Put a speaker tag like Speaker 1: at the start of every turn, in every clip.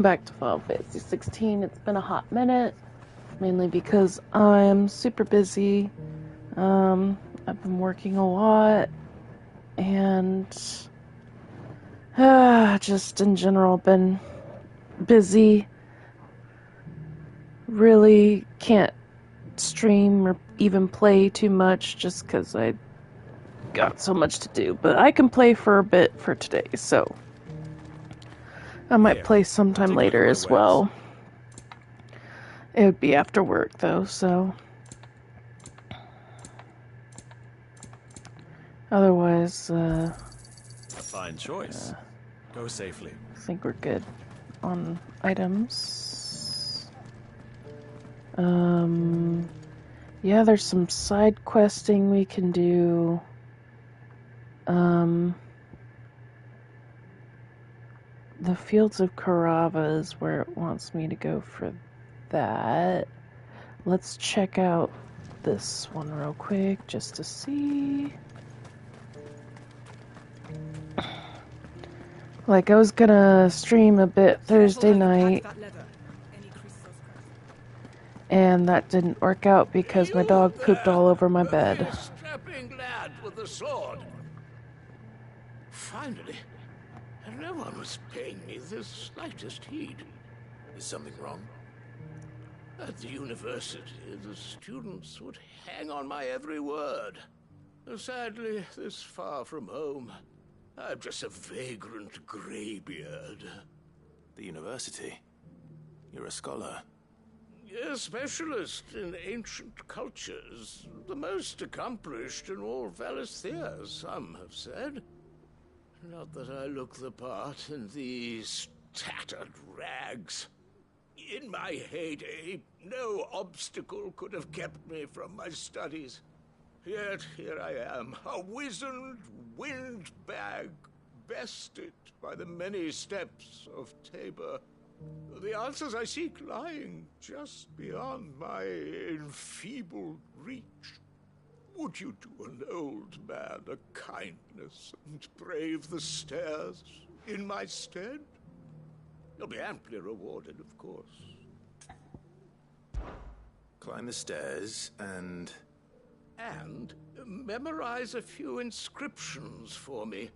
Speaker 1: Back to Final Fantasy 16. It's been a hot minute, mainly because I'm super busy. I've been working a lot, and just in general been busy. Really can't stream or even play too much just because I got so much to do. But I can play for a bit for today, so I might play sometime later as well. It would be after work though, so otherwise,
Speaker 2: a fine choice. Go safely.
Speaker 1: I think we're good on items. Yeah, there's some side questing we can do. The Fields of Karava is where it wants me to go for that. Let's check out this one real quick just to see. Like, I was gonna stream a bit Thursday night, and that didn't work out because my dog pooped all over my bed.
Speaker 3: Strapping lad with the sword. Finally, no one was paying me the slightest heed.
Speaker 2: Is something wrong?
Speaker 3: At the university, the students would hang on my every word. Sadly, this far from home, I'm just a vagrant greybeard.
Speaker 2: The university? You're a scholar.
Speaker 3: A specialist in ancient cultures. The most accomplished in all Valisthea, some have said. Not that I look the part in these tattered rags. In my heyday, no obstacle could have kept me from my studies. Yet here I am, a wizened windbag, bested by the many steps of Tabor. The answers I seek lying just beyond my enfeebled reach. Would you do an old man a kindness and brave the stairs in my stead? You'll be amply rewarded, of course.
Speaker 2: Climb the stairs and
Speaker 3: memorize a few inscriptions for me.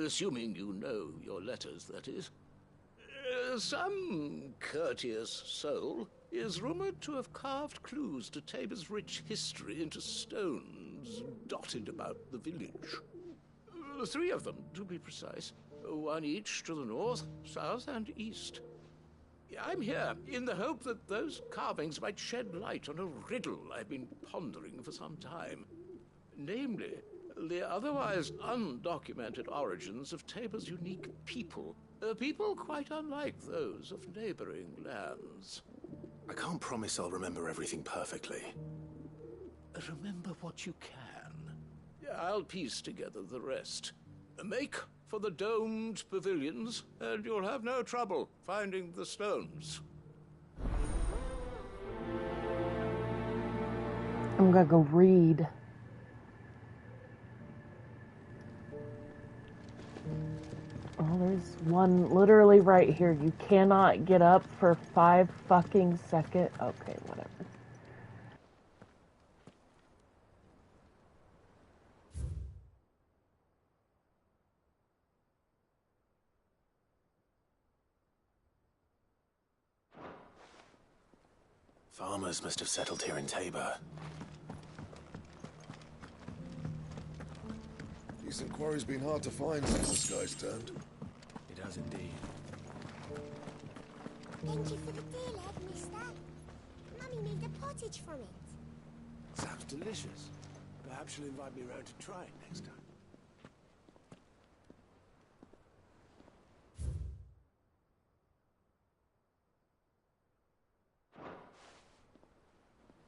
Speaker 3: Assuming you know your letters, that is. Some courteous soul is rumored to have carved clues to Tabor's rich history into stones dotted about the village. 3 of them, to be precise. 1 each to the north, south, and east. I'm here in the hope that those carvings might shed light on a riddle I've been pondering for some time. Namely, the otherwise undocumented origins of Tabor's unique people. People quite unlike those of neighboring lands.
Speaker 2: I can't promise I'll remember everything perfectly.
Speaker 3: Remember what you can. I'll piece together the rest. Make for the domed pavilions, and you'll have no trouble finding the stones.
Speaker 1: I'm gonna go read. Oh, there's one literally right here. You cannot get up for 5 fucking seconds. Okay, whatever.
Speaker 2: Farmers must have settled here in Tabor.
Speaker 4: Decent quarry's been hard to find since the sky's turned.
Speaker 2: It has indeed.
Speaker 5: Thank you for the deal, Ed, mister. Mummy made a pottage from it.
Speaker 6: Sounds delicious. Perhaps you'll invite me around to try it next time.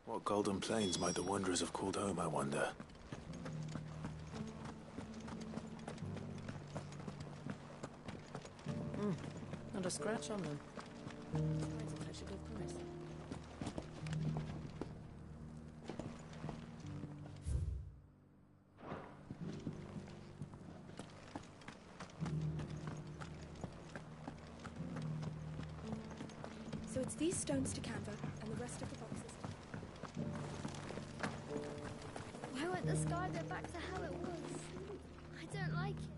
Speaker 2: What golden plains might the wanderers have called home, I wonder?
Speaker 7: Not a scratch on them.
Speaker 8: So it's these stones to canva, and the rest of the boxes.
Speaker 5: Why won't the sky go back to how it was? I don't like it.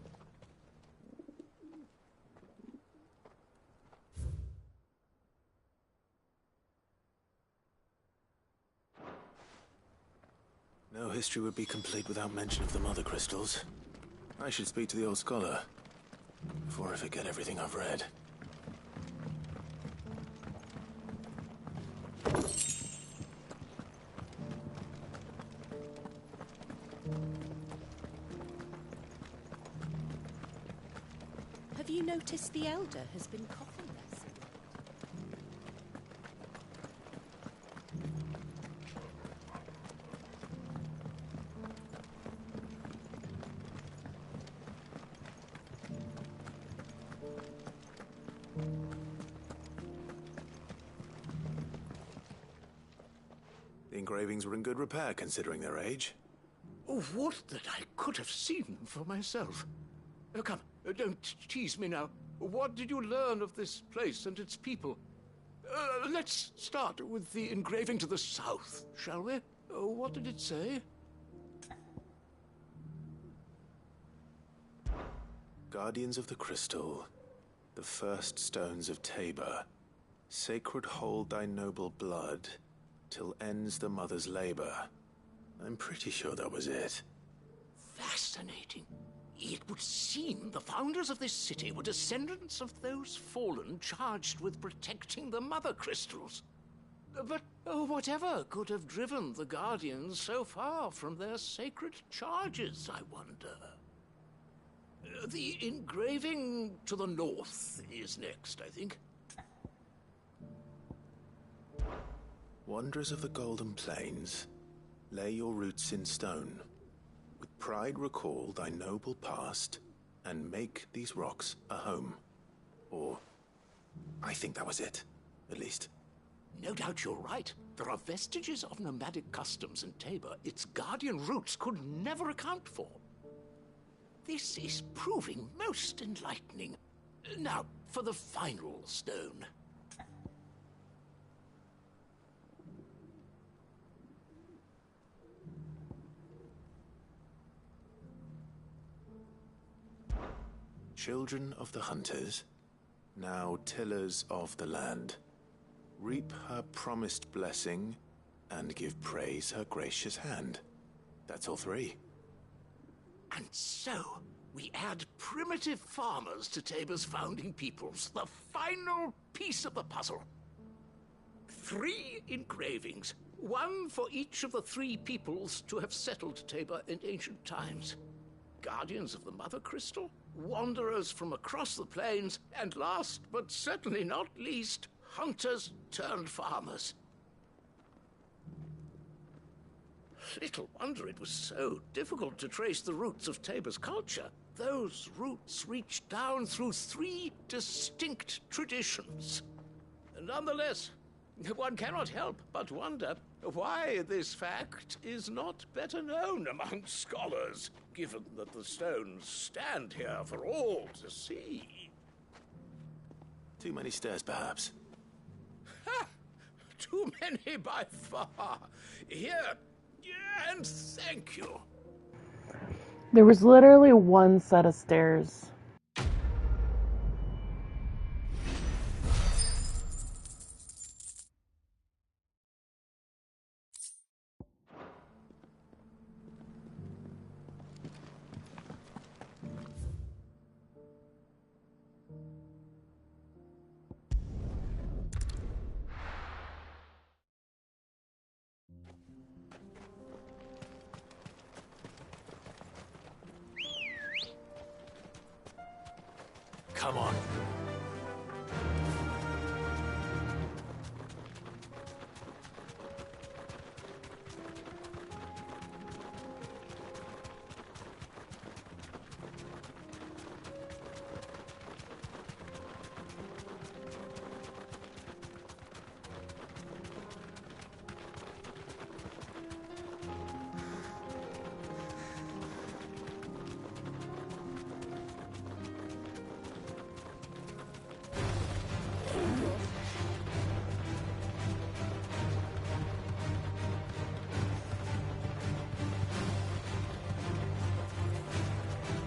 Speaker 2: No history would be complete without mention of the mother crystals. I should speak to the old scholar before I forget everything I've read.
Speaker 9: Have you noticed the Elder has been coughing less?
Speaker 2: The engravings were in good repair considering their age.
Speaker 3: Oh, what that I could have seen for myself. Oh, come, don't tease me now. What did you learn of this place and its people? Let's start with the engraving to the south, shall we? What did it say?
Speaker 2: Guardians of the Crystal, the first stones of Tabor, sacred hold thy noble blood, till ends the mother's labor. I'm pretty sure that was it.
Speaker 3: Fascinating. It would seem the founders of this city were descendants of those fallen charged with protecting the mother crystals. But whatever could have driven the Guardians so far from their sacred charges, I wonder? The engraving to the north is next, I think.
Speaker 2: Wanderers of the Golden Plains, lay your roots in stone. With pride recall thy noble past, and make these rocks a home. Or, I think that was it, at least.
Speaker 3: No doubt you're right. There are vestiges of nomadic customs in Tabor its guardian roots could never account for. This is proving most enlightening. Now, for the final stone.
Speaker 2: Children of the hunters, now tillers of the land, reap her promised blessing and give praise her gracious hand. That's all three.
Speaker 3: And so, we add primitive farmers to Tabor's founding peoples, the final piece of the puzzle. 3 engravings, one for each of the 3 peoples to have settled Tabor in ancient times. Guardians of the Mother Crystal, wanderers from across the plains, and last but certainly not least, hunters turned farmers. Little wonder it was so difficult to trace the roots of Tabor's culture. Those roots reached down through 3 distinct traditions. Nonetheless, one cannot help but wonder why this fact is not better known among scholars, given that the stones stand here for all to see.
Speaker 2: Too many stairs, perhaps.
Speaker 3: Ha! Too many by far. Here, and thank you.
Speaker 1: There was literally one set of stairs.
Speaker 2: Come on.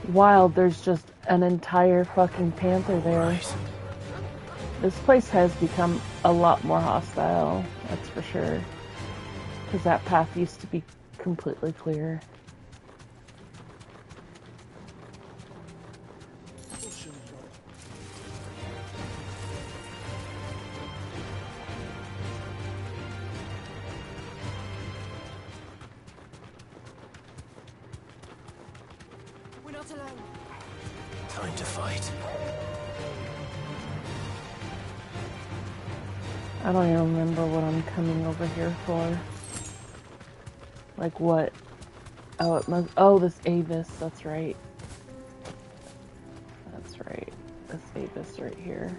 Speaker 1: wild there's just an entire fucking panther there.
Speaker 2: Right.
Speaker 1: This place has become a lot more hostile, that's for sure. Because that path used to be completely clear.
Speaker 8: We're not alone.
Speaker 2: Time to fight.
Speaker 1: I don't even remember what I'm coming over here for. Like what? Oh, it must. Oh, this Avis. That's right. That's right. This Avis right here.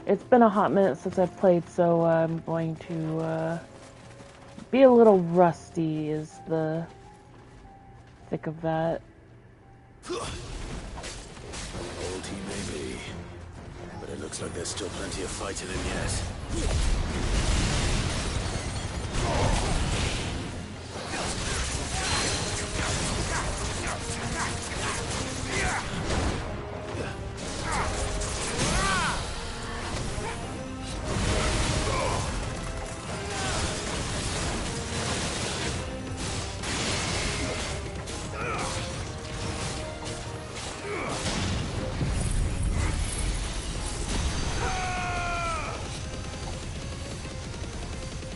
Speaker 1: It's been a hot minute since I've played, so I'm going to be a little rusty. Is the thick of that?
Speaker 2: Old he may be, but it looks like there's still plenty of fight in him yet.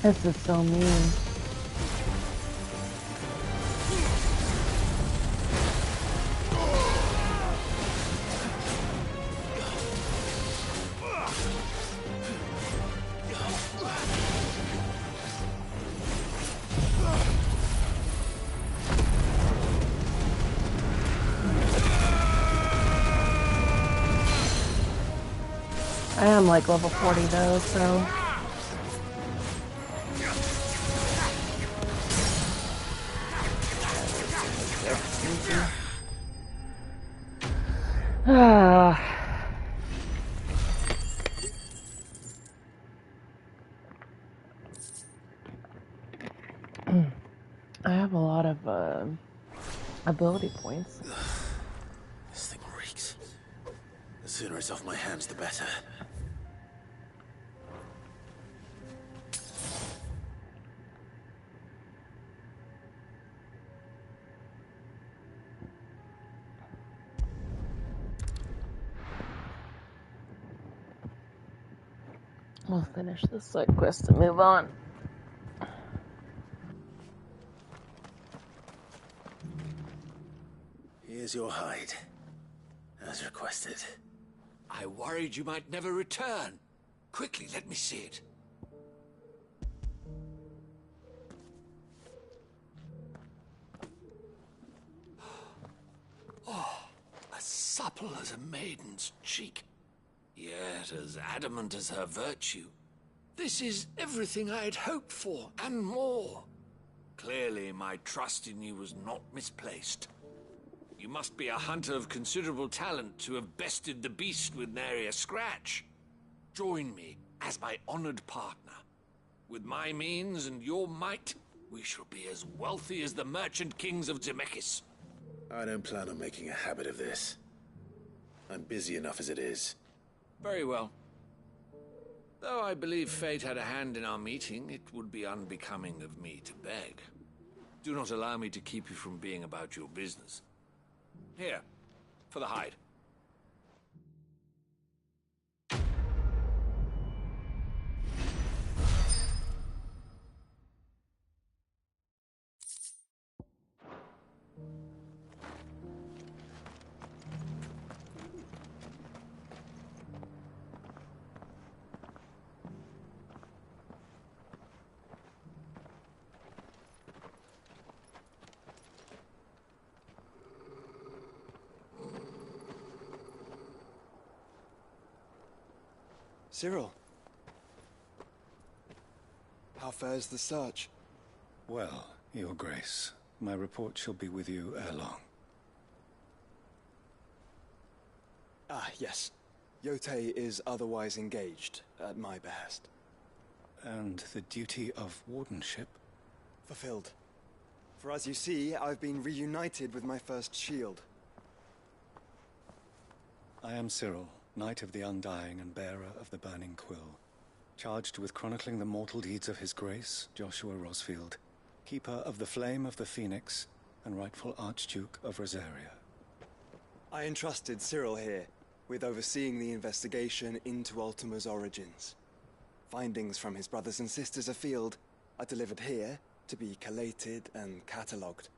Speaker 1: This is so mean. I am like level 40 though, so... I have a lot of ability points.
Speaker 2: This thing reeks. The sooner it's off my hands, the better.
Speaker 1: We'll finish this side quest and move on.
Speaker 2: Here's your hide, as requested.
Speaker 3: I worried you might never return. Quickly, let me see it. Oh, as supple as a maiden's cheek, yet as adamant as her virtue. This is everything I had hoped for, and more. Clearly, my trust in you was not misplaced. You must be a hunter of considerable talent to have bested the beast with nary a scratch. Join me as my honored partner. With my means and your might, we shall be as wealthy as the merchant kings of Zemeckis.
Speaker 2: I don't plan on making a habit of this. I'm busy enough as it is.
Speaker 3: Very well. Though I believe fate had a hand in our meeting, it would be unbecoming of me to beg. Do not allow me to keep you from being about your business. Here, for the hide.
Speaker 10: Cyril. How fares the search?
Speaker 11: Well, Your Grace, my report shall be with you ere long.
Speaker 10: Ah, yes. Yotei is otherwise engaged, at my behest.
Speaker 11: And the duty of wardenship?
Speaker 10: Fulfilled. For as you see, I've been reunited with my first shield.
Speaker 11: I am Cyril, Knight of the Undying and bearer of the Burning Quill, charged with chronicling the mortal deeds of His Grace, Joshua Rosfield, Keeper of the Flame of the Phoenix, and rightful Archduke of Rosaria.
Speaker 10: I entrusted Cyril here with overseeing the investigation into Ultima's origins. Findings from his brothers and sisters afield are delivered here to be collated and catalogued.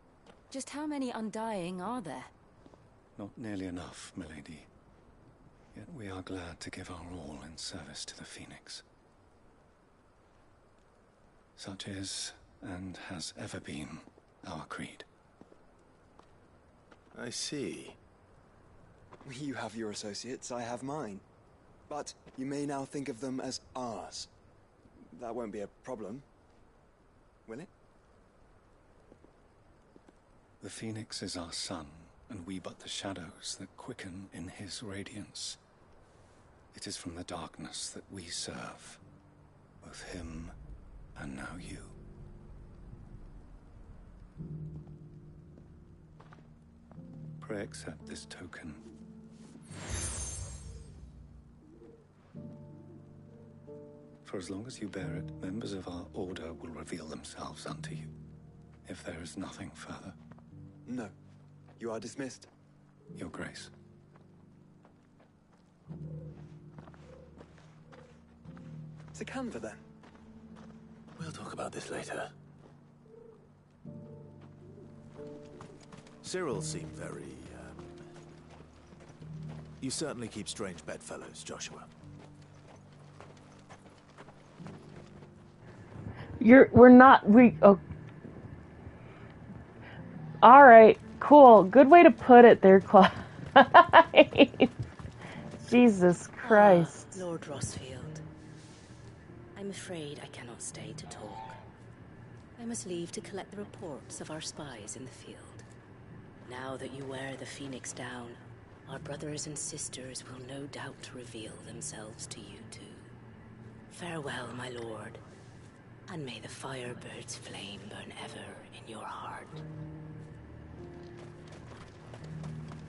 Speaker 8: Just how many Undying are there?
Speaker 11: Not nearly enough, milady. Yet we are glad to give our all in service to the Phoenix. Such is, and has ever been, our creed.
Speaker 2: I see.
Speaker 10: You have your associates, I have mine. But you may now think of them as ours. That won't be a problem, will it?
Speaker 11: The Phoenix is our sun, and we but the shadows that quicken in his radiance. It is from the darkness that we serve, both him and now you. Pray accept this token. For as long as you bear it, members of our order will reveal themselves unto you. If there is nothing further.
Speaker 10: No. You are dismissed.
Speaker 11: Your Grace.
Speaker 10: To Canva, then.
Speaker 2: We'll talk about this later. Cyril seemed very, You certainly keep strange bedfellows, Joshua.
Speaker 1: Oh. Alright, cool. Good way to put it there, Clyde. Jesus Christ.
Speaker 9: Lord Rosfield. I'm afraid I cannot stay to talk. I must leave to collect the reports of our spies in the field. Now that you wear the Phoenix down, our brothers and sisters will no doubt reveal themselves to you too. Farewell, my lord, and may the Firebird's flame burn ever in your heart.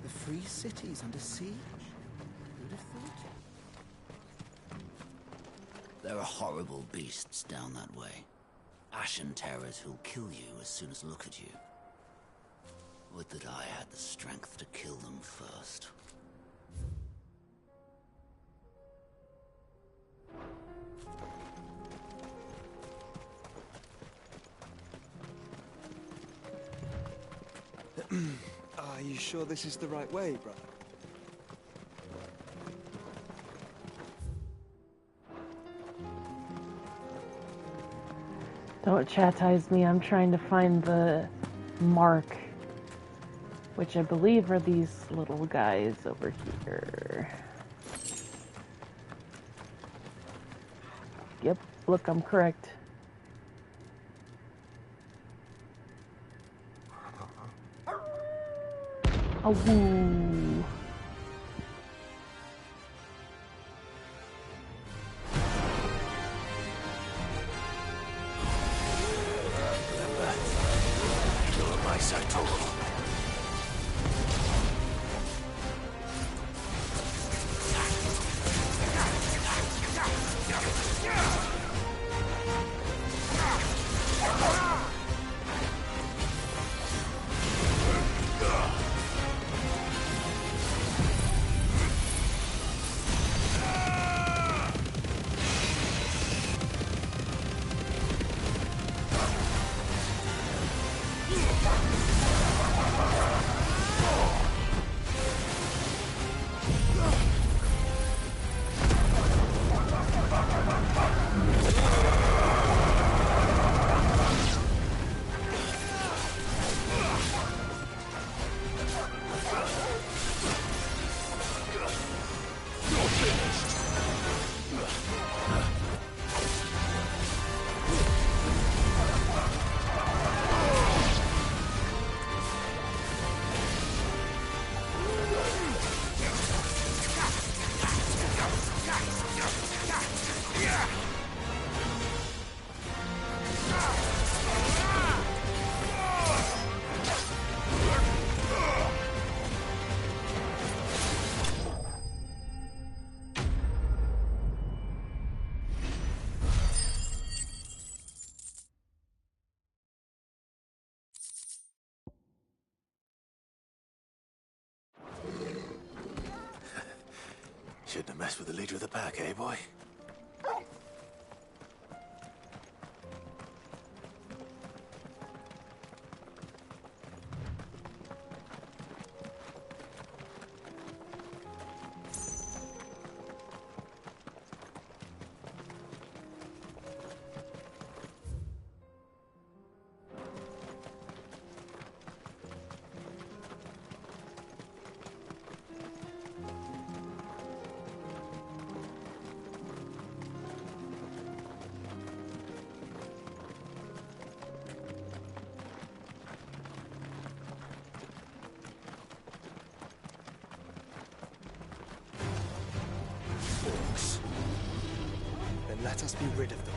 Speaker 6: The free city's under siege? Who'd have thought?
Speaker 12: There are horrible beasts down that way. Ashen terrors who'll kill you as soon as look at you. Would that I had the strength to kill them first.
Speaker 10: Are you sure this is the right way, brother?
Speaker 1: Don't chastise me, I'm trying to find the mark, which I believe are these little guys over here. Yep, look, I'm correct. Oh, woo.
Speaker 2: Gonna mess with the leader of the pack, eh, boy?
Speaker 6: Orcs. Then let us be rid of them.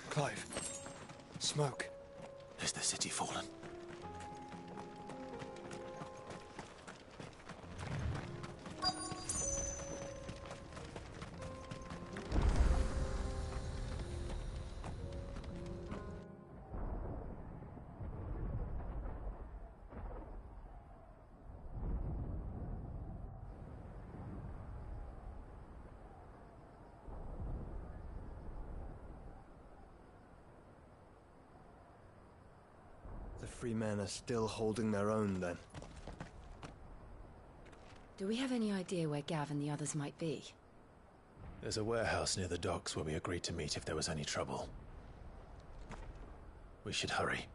Speaker 6: Clive. Smoke.
Speaker 2: Is the city fallen?
Speaker 6: The free men are still holding their own, then.
Speaker 9: Do we have any idea where Gav and the others might be?
Speaker 2: There's a warehouse near the docks where we agreed to meet if there was any trouble. We should hurry.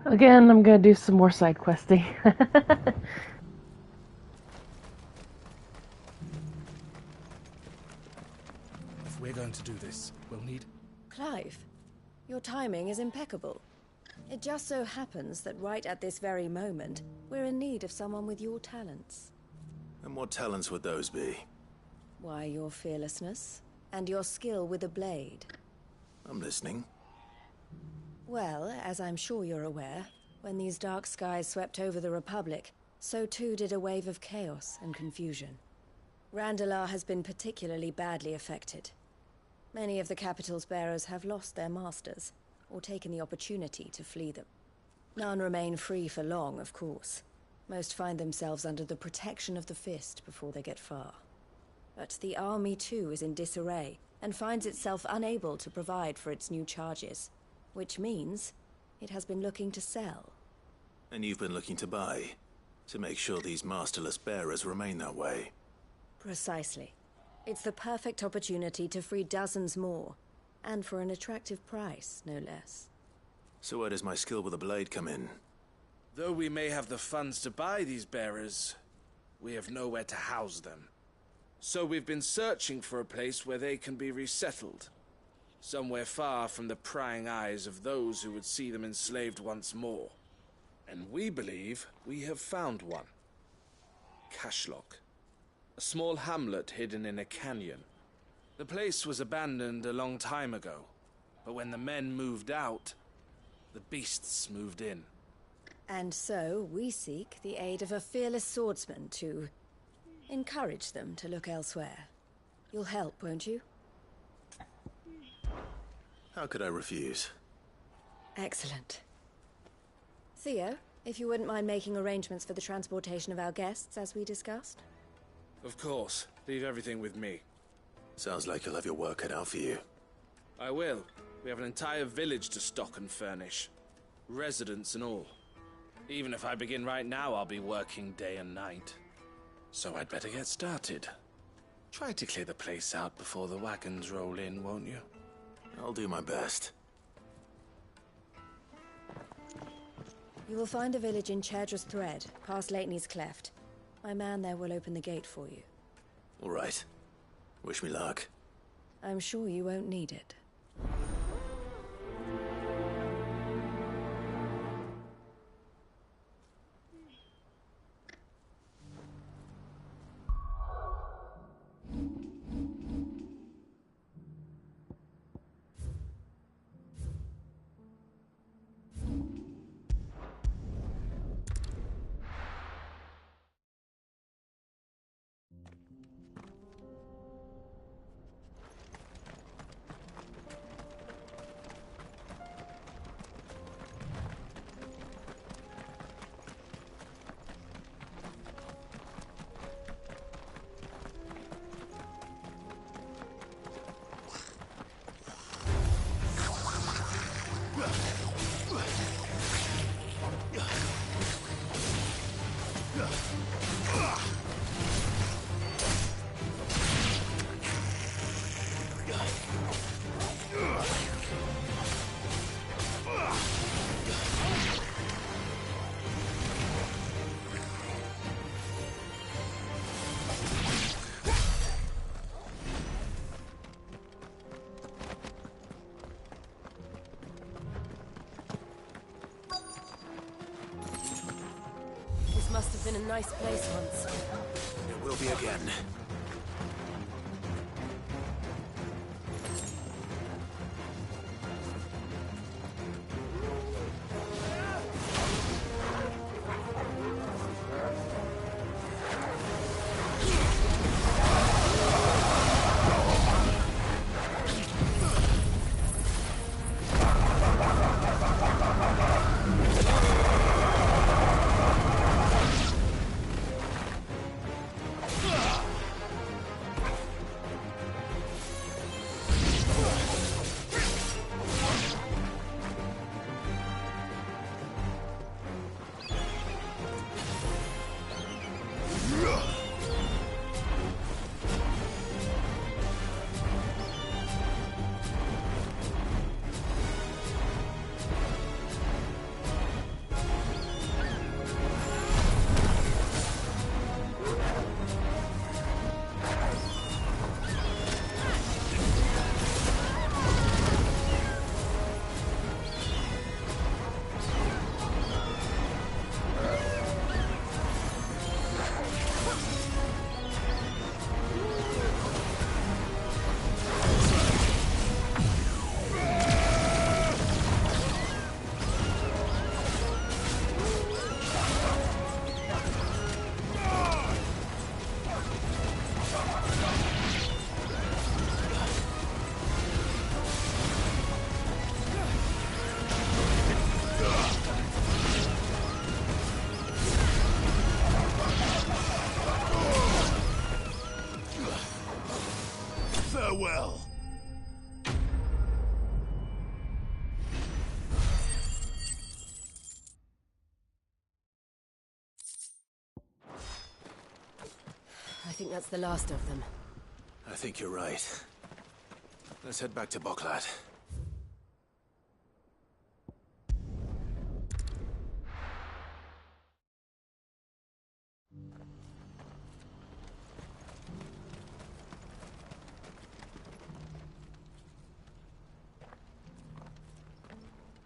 Speaker 1: Again, I'm gonna do some more side questing.
Speaker 6: If we're going to do this, we'll need...
Speaker 13: Clive, your timing is impeccable. It just so happens that right at this very moment, we're in need of someone with your talents.
Speaker 2: And what talents would those be?
Speaker 13: Why, your fearlessness, and your skill with a blade.
Speaker 2: I'm listening.
Speaker 13: Well, as I'm sure you're aware, when these dark skies swept over the Republic, so too did a wave of chaos and confusion. Randalar has been particularly badly affected. Many of the capital's bearers have lost their masters, or taken the opportunity to flee them. None remain free for long, of course. Most find themselves under the protection of the Fist before they get far. But the army too is in disarray, and finds itself unable to provide for its new charges. Which means it has been looking to sell.
Speaker 2: And you've been looking to buy, to make sure these masterless bearers remain that way.
Speaker 13: Precisely. It's the perfect opportunity to free dozens more, and for an attractive price, no less.
Speaker 2: So where does my skill with a blade come in?
Speaker 3: Though we may have the funds to buy these bearers, we have nowhere to house them. So we've been searching for a place where they can be resettled. Somewhere far from the prying eyes of those who would see them enslaved once more. And we believe we have found one. Cashlock. A small hamlet hidden in a canyon. The place was abandoned a long time ago, but when the men moved out, the beasts moved in.
Speaker 13: And so we seek the aid of a fearless swordsman to encourage them to look elsewhere. You'll help, won't you?
Speaker 2: How could I refuse?
Speaker 13: Excellent. Theo, if you wouldn't mind making arrangements for the transportation of our guests, as we discussed.
Speaker 3: Of course. Leave everything with me.
Speaker 2: Sounds like you'll have your work cut out for you.
Speaker 3: I will. We have an entire village to stock and furnish. Residents and all. Even if I begin right now, I'll be working day and night. So I'd better get started. Try to clear the place out before the wagons roll in, won't you?
Speaker 2: I'll do my best.
Speaker 13: You will find a village in Chadra's Thread, past Lateney's Cleft. My man there will open the gate for you.
Speaker 2: All right. Wish me luck.
Speaker 13: I'm sure you won't need it.
Speaker 7: Must have been a nice place once.
Speaker 2: It will be again.
Speaker 4: Farewell.
Speaker 13: I think that's the last of them.
Speaker 2: I think you're right. Let's head back to Boklat.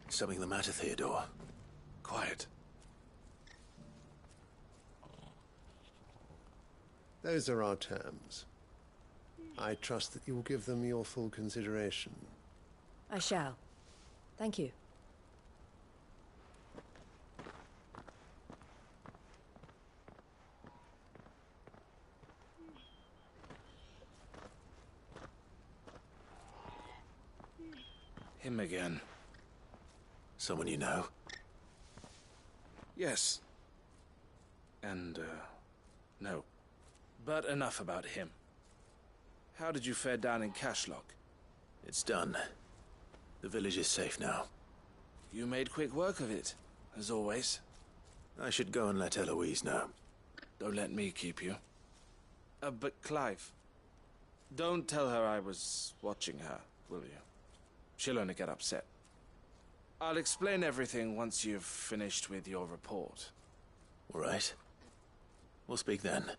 Speaker 2: Something the matter, Theodore? Quiet.
Speaker 14: Those are our terms. I trust that you will give them your full consideration.
Speaker 13: I shall. Thank you.
Speaker 3: Him again.
Speaker 2: Someone you know?
Speaker 3: Yes. And, no. But enough about him. How did you fare down in Cashlock?
Speaker 2: It's done. The village is safe now.
Speaker 3: You made quick work of it, as always.
Speaker 2: I should go and let Eloise know.
Speaker 3: Don't let me keep you. But Clive, don't tell her I was watching her, will you? She'll only get upset. I'll explain everything once you've finished with your report.
Speaker 2: All right. We'll speak then.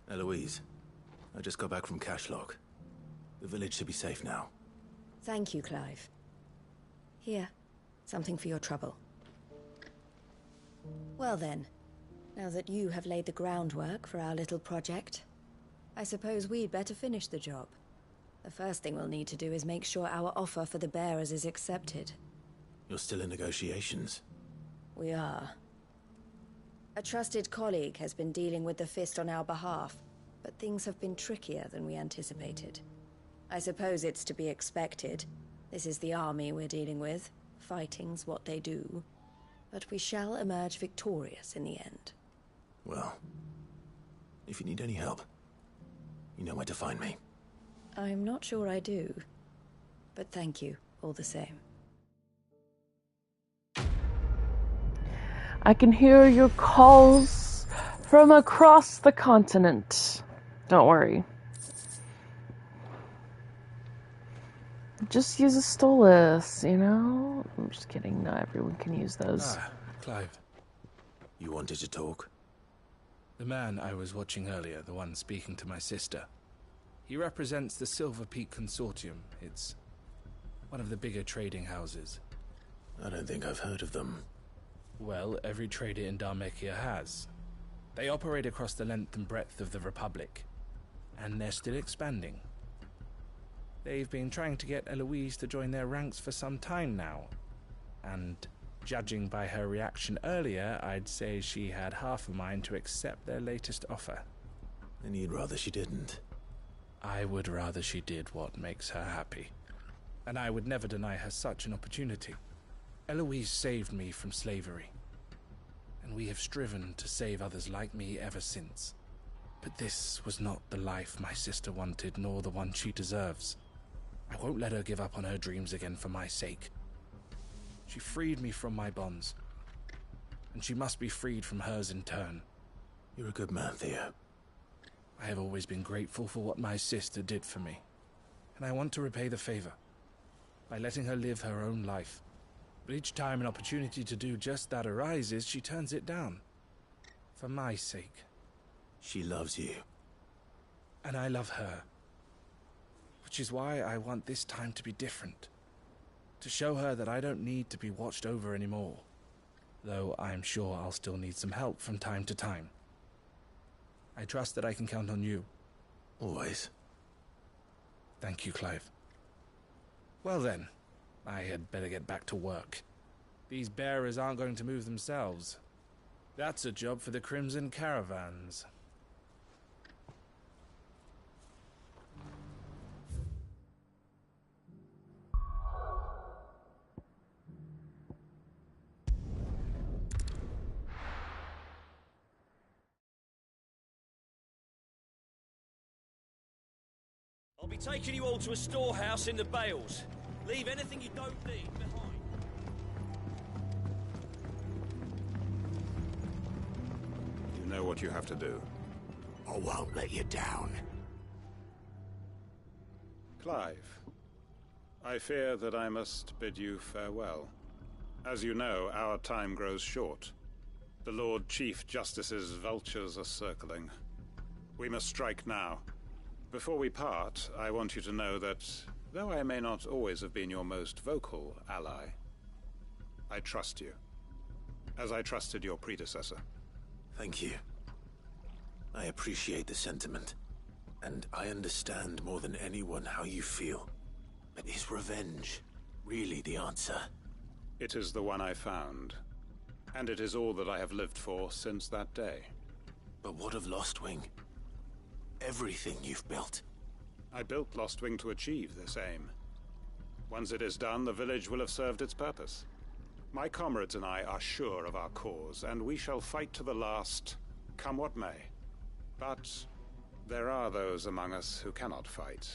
Speaker 2: Eloise, I just got back from Cashlock. The village should be safe now.
Speaker 13: Thank you, Clive. Here, something for your trouble. Well then, now that you have laid the groundwork for our little project, I suppose we'd better finish the job. The first thing we'll need to do is make sure our offer for the bearers is accepted.
Speaker 2: You're still in negotiations?
Speaker 13: We are. A trusted colleague has been dealing with the Fist on our behalf, but things have been trickier than we anticipated. I suppose it's to be expected. This is the army we're dealing with. Fighting's what they do. But we shall emerge victorious in the end.
Speaker 2: Well, if you need any help, you know where to find me.
Speaker 13: I'm not sure I do, but thank you all the same.
Speaker 1: I can hear your calls from across the continent. Don't worry. Just use a Stolas, you know? I'm just kidding. Not everyone can use those.
Speaker 3: Ah, Clive.
Speaker 2: You wanted to talk?
Speaker 3: The man I was watching earlier, the one speaking to my sister. He represents the Silver Peak Consortium. It's one of the bigger trading houses.
Speaker 2: I don't think I've heard of them.
Speaker 3: Well, every trader in Dharmekia has. They operate across the length and breadth of the Republic. And they're still expanding. They've been trying to get Eloise to join their ranks for some time now. And judging by her reaction earlier, I'd say she had half a mind to accept their latest offer.
Speaker 2: And you'd rather she didn't?
Speaker 3: I would rather she did what makes her happy. And I would never deny her such an opportunity. Eloise saved me from slavery. And we have striven to save others like me ever since. But this was not the life my sister wanted, nor the one she deserves. I won't let her give up on her dreams again for my sake. She freed me from my bonds. And she must be freed from hers in turn.
Speaker 2: You're a good man, Theo.
Speaker 3: I have always been grateful for what my sister did for me. And I want to repay the favor by letting her live her own life. But each time an opportunity to do just that arises, she turns it down. For my sake.
Speaker 2: She loves you.
Speaker 3: And I love her. Which is why I want this time to be different. To show her that I don't need to be watched over anymore. Though I'm sure I'll still need some help from time to time. I trust that I can count on you.
Speaker 2: Always.
Speaker 3: Thank you, Clive. Well then, I had better get back to work. These bearers aren't going to move themselves. That's a job for the Crimson Caravans.
Speaker 15: I'll be taking you all to a storehouse in the Bales. Leave anything you don't need behind.
Speaker 16: You know what you have to do.
Speaker 3: I won't let you down.
Speaker 16: Clive, I fear that I must bid you farewell. As you know, our time grows short. The Lord Chief Justice's vultures are circling. We must strike now. Before we part, I want you to know that, though I may not always have been your most vocal ally, I trust you, as I trusted your predecessor.
Speaker 2: Thank you. I appreciate the sentiment, and I understand more than anyone how you feel. But is revenge really the answer?
Speaker 16: It is the one I found, and it is all that I have lived for since that day.
Speaker 2: But what of Lostwing? Everything you've built.
Speaker 16: I built Lostwing to achieve this aim. Once it is done, the village will have served its purpose. My comrades and I are sure of our cause, and we shall fight to the last, come what may. But there are those among us who cannot fight.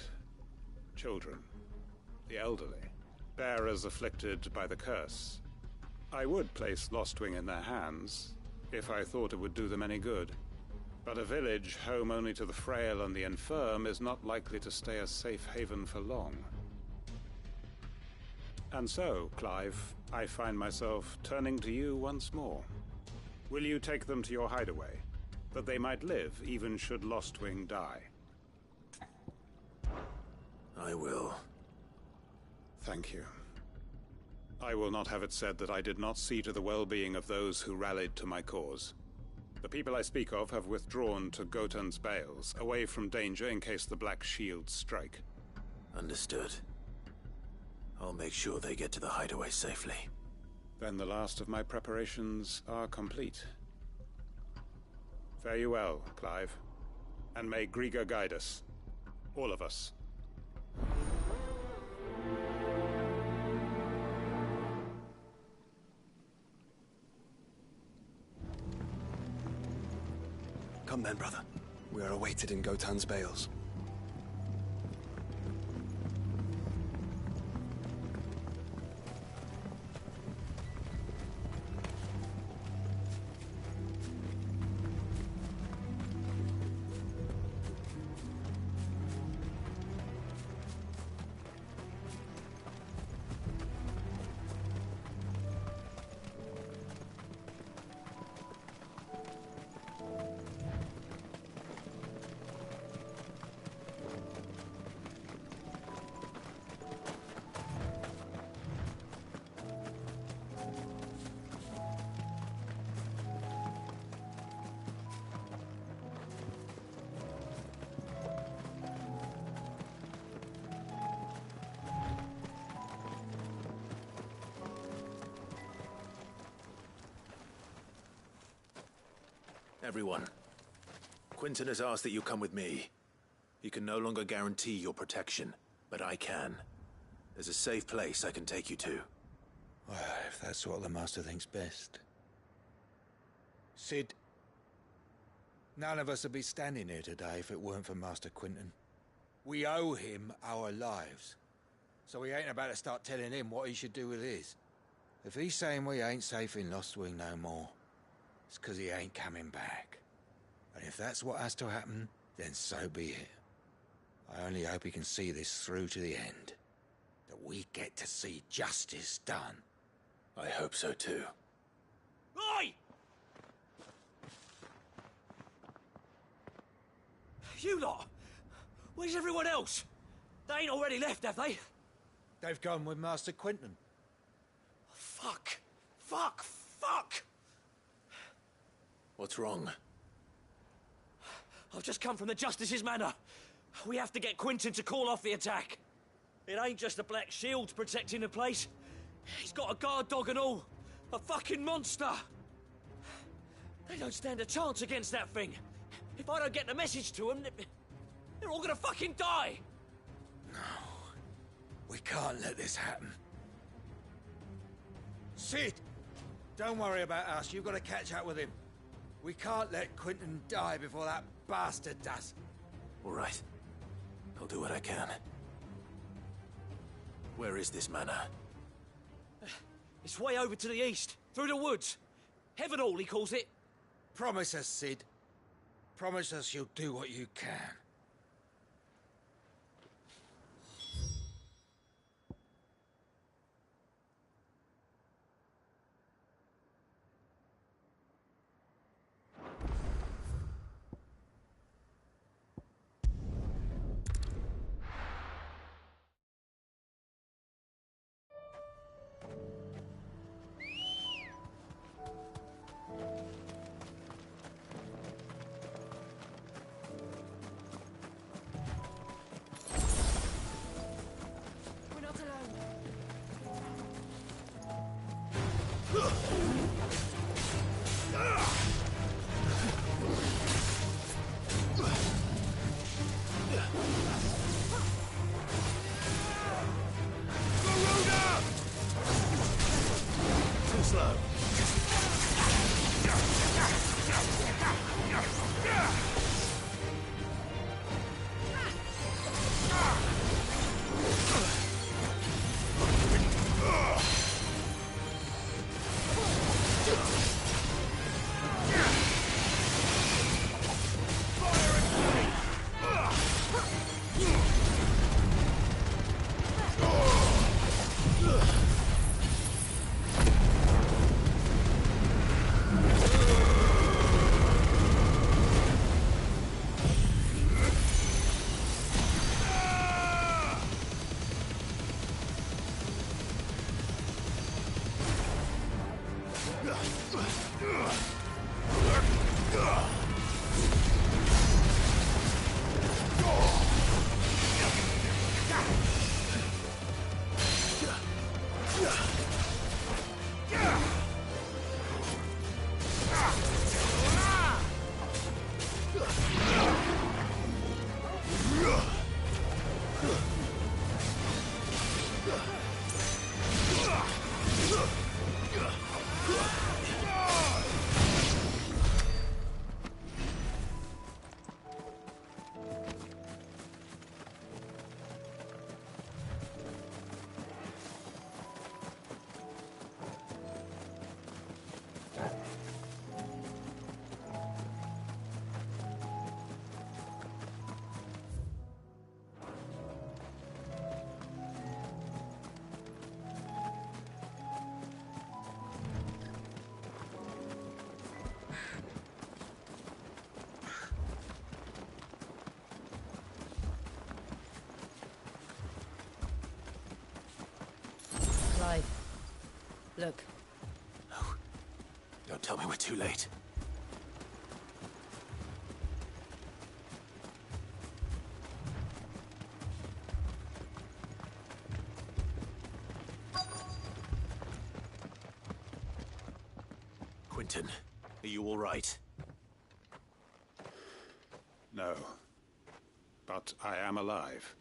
Speaker 16: Children, the elderly, bearers afflicted by the curse. I would place Lostwing in their hands, if I thought it would do them any good. But a village home only to the frail and the infirm is not likely to stay a safe haven for long. And so, Clive, I find myself turning to you once more. Will you take them to your hideaway, that they might live even should Lostwing die?
Speaker 2: I will.
Speaker 16: Thank you. I will not have it said that I did not see to the well-being of those who rallied to my cause. The people I speak of have withdrawn to Gotan's Bales, away from danger in case the Black Shields strike.
Speaker 2: Understood. I'll make sure they get to the hideaway safely.
Speaker 16: Then the last of my preparations are complete. Fare you well, Clive. And may Griga guide us. All of us.
Speaker 10: Come then, brother. We are awaited in Gotan's Bales.
Speaker 2: Everyone, Quinton has asked that you come with me. He can no longer guarantee your protection, but I can. There's a safe place I can take you to.
Speaker 17: Well, if that's what the Master thinks best. Sid, none of us would be standing here today if it weren't for Master Quinton. We owe him our lives. So we ain't about to start telling him what he should do with his. If he's saying we ain't safe in Lostwing no more, it's 'cause he ain't coming back. And if that's what has to happen, then so be it. I only hope he can see this through to the end. That we get to see justice done.
Speaker 2: I hope so too.
Speaker 15: Oi! You lot! Where's everyone else? They ain't already left, have they?
Speaker 17: They've gone with Master Quinton.
Speaker 15: Fuck! Fuck! Fuck!
Speaker 2: What's wrong?
Speaker 15: I've just come from the Justice's manor. We have to get Quinton to call off the attack. It ain't just the Black Shields protecting the place. He's got a guard dog and all. A fucking monster. They don't stand a chance against that thing. If I don't get the message to them, they're all gonna fucking die.
Speaker 17: No. We can't let this happen. Sid! Don't worry about us. You've got to catch up with him. We can't let Quinton die before that bastard does.
Speaker 2: All right. I'll do what I can. Where is this manor?
Speaker 15: It's way over to the east, through the woods. Heaven Hall, he calls it.
Speaker 17: Promise us, Sid. Promise us you'll do what you can.
Speaker 7: We're not alone.
Speaker 2: Too slow.
Speaker 13: Clive. Look.
Speaker 2: No. Don't tell me we're too late. Quentin, are you all right?
Speaker 16: No. But I am alive.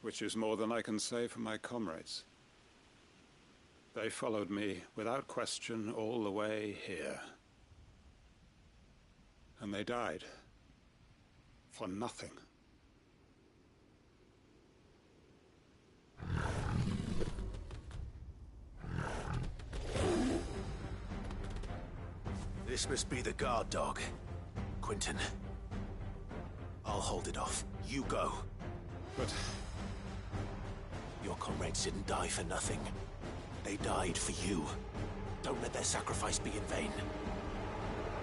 Speaker 16: Which is more than I can say for my comrades. They followed me without question all the way here. And they died. For nothing.
Speaker 2: This must be the guard dog. Quentin. I'll hold it off. You go.
Speaker 16: But...
Speaker 2: your comrades didn't die for nothing. They died for you. Don't let their sacrifice be in vain.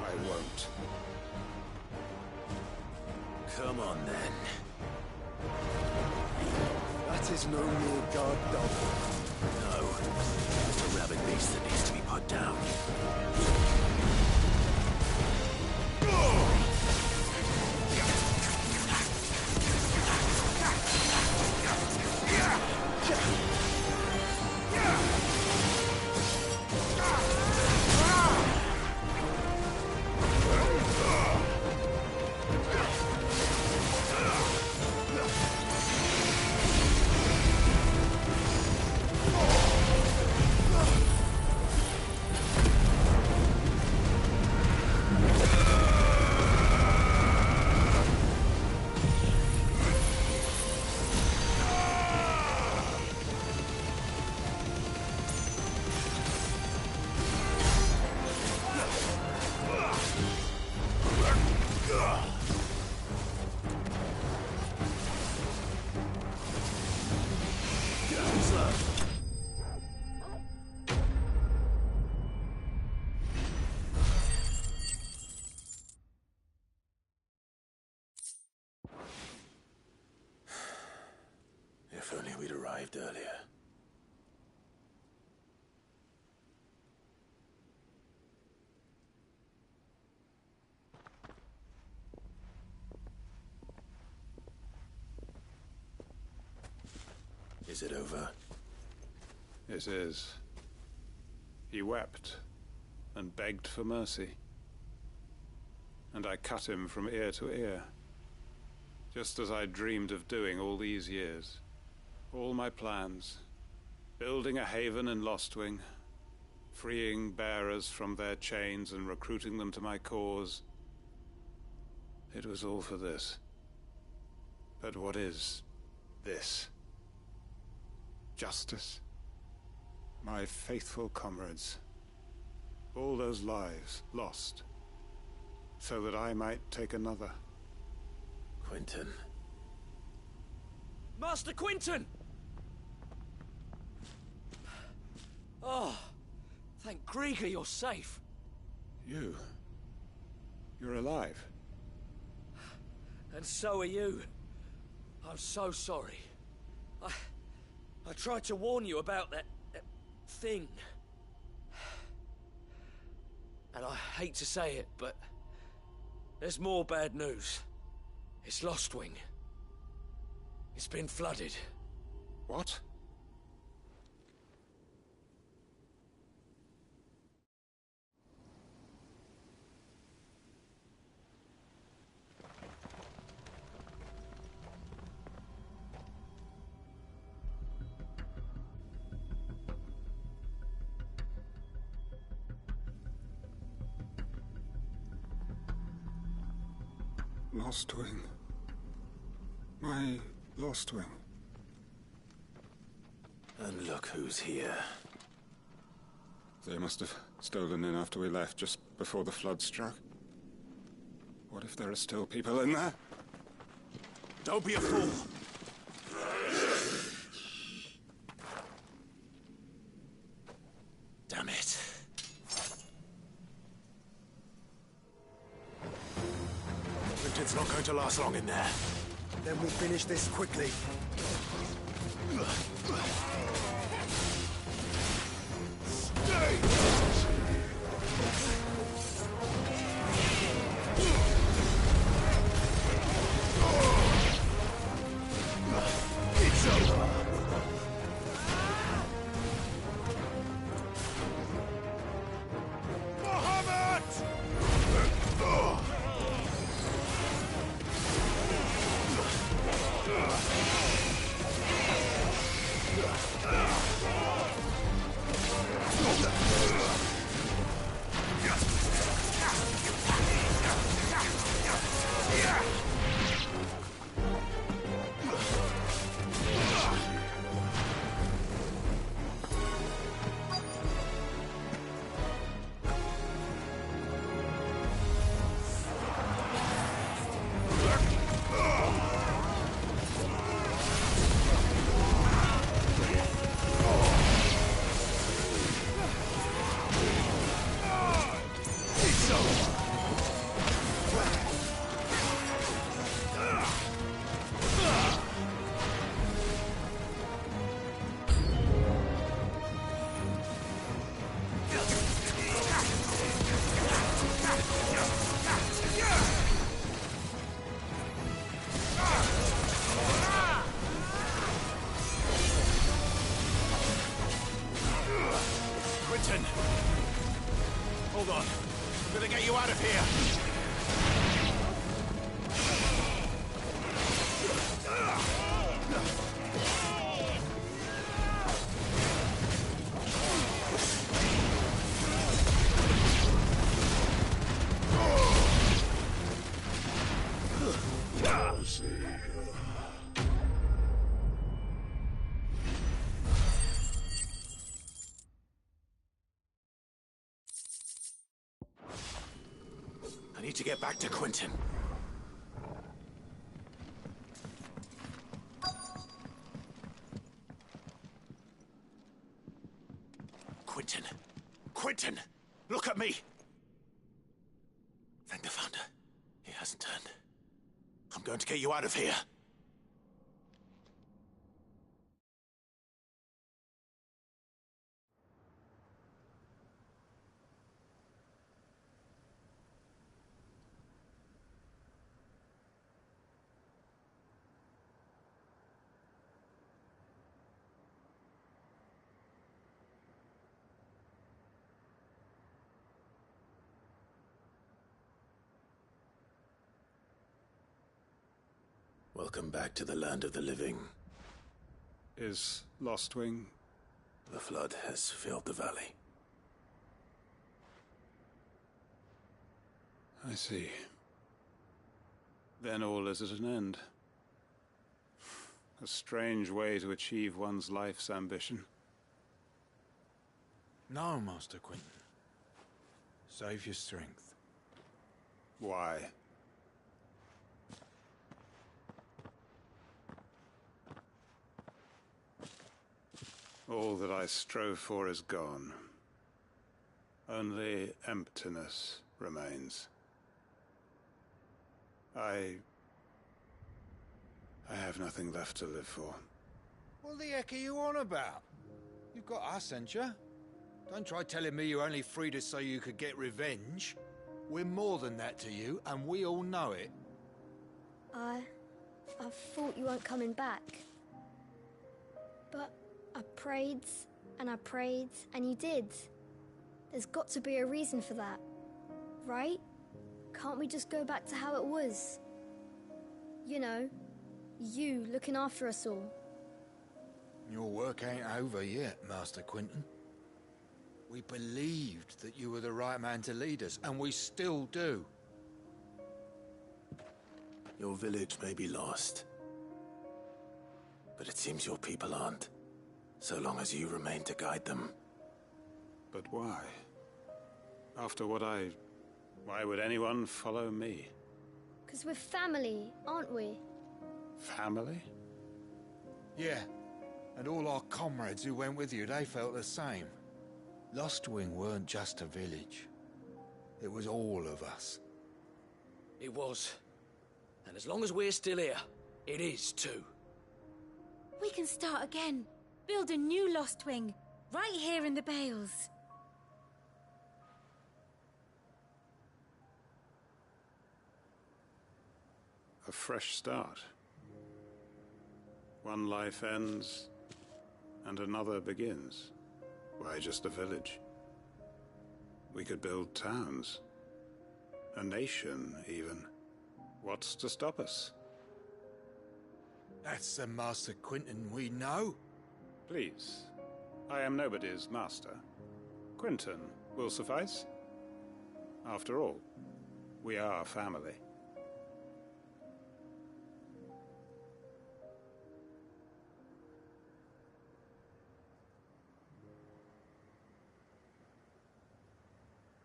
Speaker 16: I won't.
Speaker 2: Come on, then.
Speaker 14: That is no mere guard dog.
Speaker 2: No. It's a rabid beast that needs to be put down. If only we'd arrived earlier. Is it over?
Speaker 16: It is. He wept and begged for mercy. And I cut him from ear to ear, just as I dreamed of doing all these years. All my plans, building a haven in Lostwing, freeing bearers from their chains and recruiting them to my cause. It was all for this. But what is this? Justice? My faithful comrades. All those lives lost, so that I might take another.
Speaker 2: Quentin.
Speaker 15: Master Quentin! Oh, thank Grieger you're safe.
Speaker 16: You're alive.
Speaker 15: And so are you. I'm so sorry. I tried to warn you about that thing. And I hate to say it, but there's more bad news. It's Lostwing. It's been flooded.
Speaker 16: What? Lostwing. My Lostwing.
Speaker 2: And look who's here.
Speaker 16: They must have stolen in after we left, just before the flood struck. What if there are still people in there?
Speaker 2: Don't be a fool! Damn it. Quentin's not going to last long in there.
Speaker 10: Then we'll finish this quickly.
Speaker 2: It's over. Hold on. I'm gonna get you out of here. I need to get back to Quentin. Quentin! Quentin! Look at me! Thank the Founder. He hasn't turned. I'm going to get you out of here. Welcome back to the land of the living.
Speaker 16: Is Lostwing?
Speaker 2: The flood has filled the valley.
Speaker 16: I see. Then all is at an end. A strange way to achieve one's life's ambition.
Speaker 17: No, Master Quentin. Save your strength.
Speaker 16: Why? All that I strove for is gone. Only emptiness remains. I have nothing left to live for.
Speaker 17: What the heck are you on about? You've got us, ain't you? Don't try telling me you're only free to so you could get revenge. We're more than that to you, and we all know it.
Speaker 18: I thought you weren't coming back. But I prayed, and you did. There's got to be a reason for that, right? Can't we just go back to how it was? You know, you looking after us all.
Speaker 17: Your work ain't over yet, Master Quentin. We believed that you were the right man to lead us, and we still do.
Speaker 2: Your village may be lost, but it seems your people aren't, so long as you remain to guide them.
Speaker 16: But why? After what why would anyone follow me?
Speaker 18: 'Cause we're family, aren't we?
Speaker 16: Family?
Speaker 17: Yeah, and all our comrades who went with you, they felt the same. Lostwing weren't just a village. It was all of us.
Speaker 15: It was. And as long as we're still here, it is too.
Speaker 19: We can start again. Build a new Lostwing, right here in the Bales.
Speaker 16: A fresh start. One life ends, and another begins. Why just a village? We could build towns. A nation, even. What's to stop us?
Speaker 17: That's the Master Quentin we know.
Speaker 16: Please. I am nobody's master. Quentin will suffice. After all, we are family.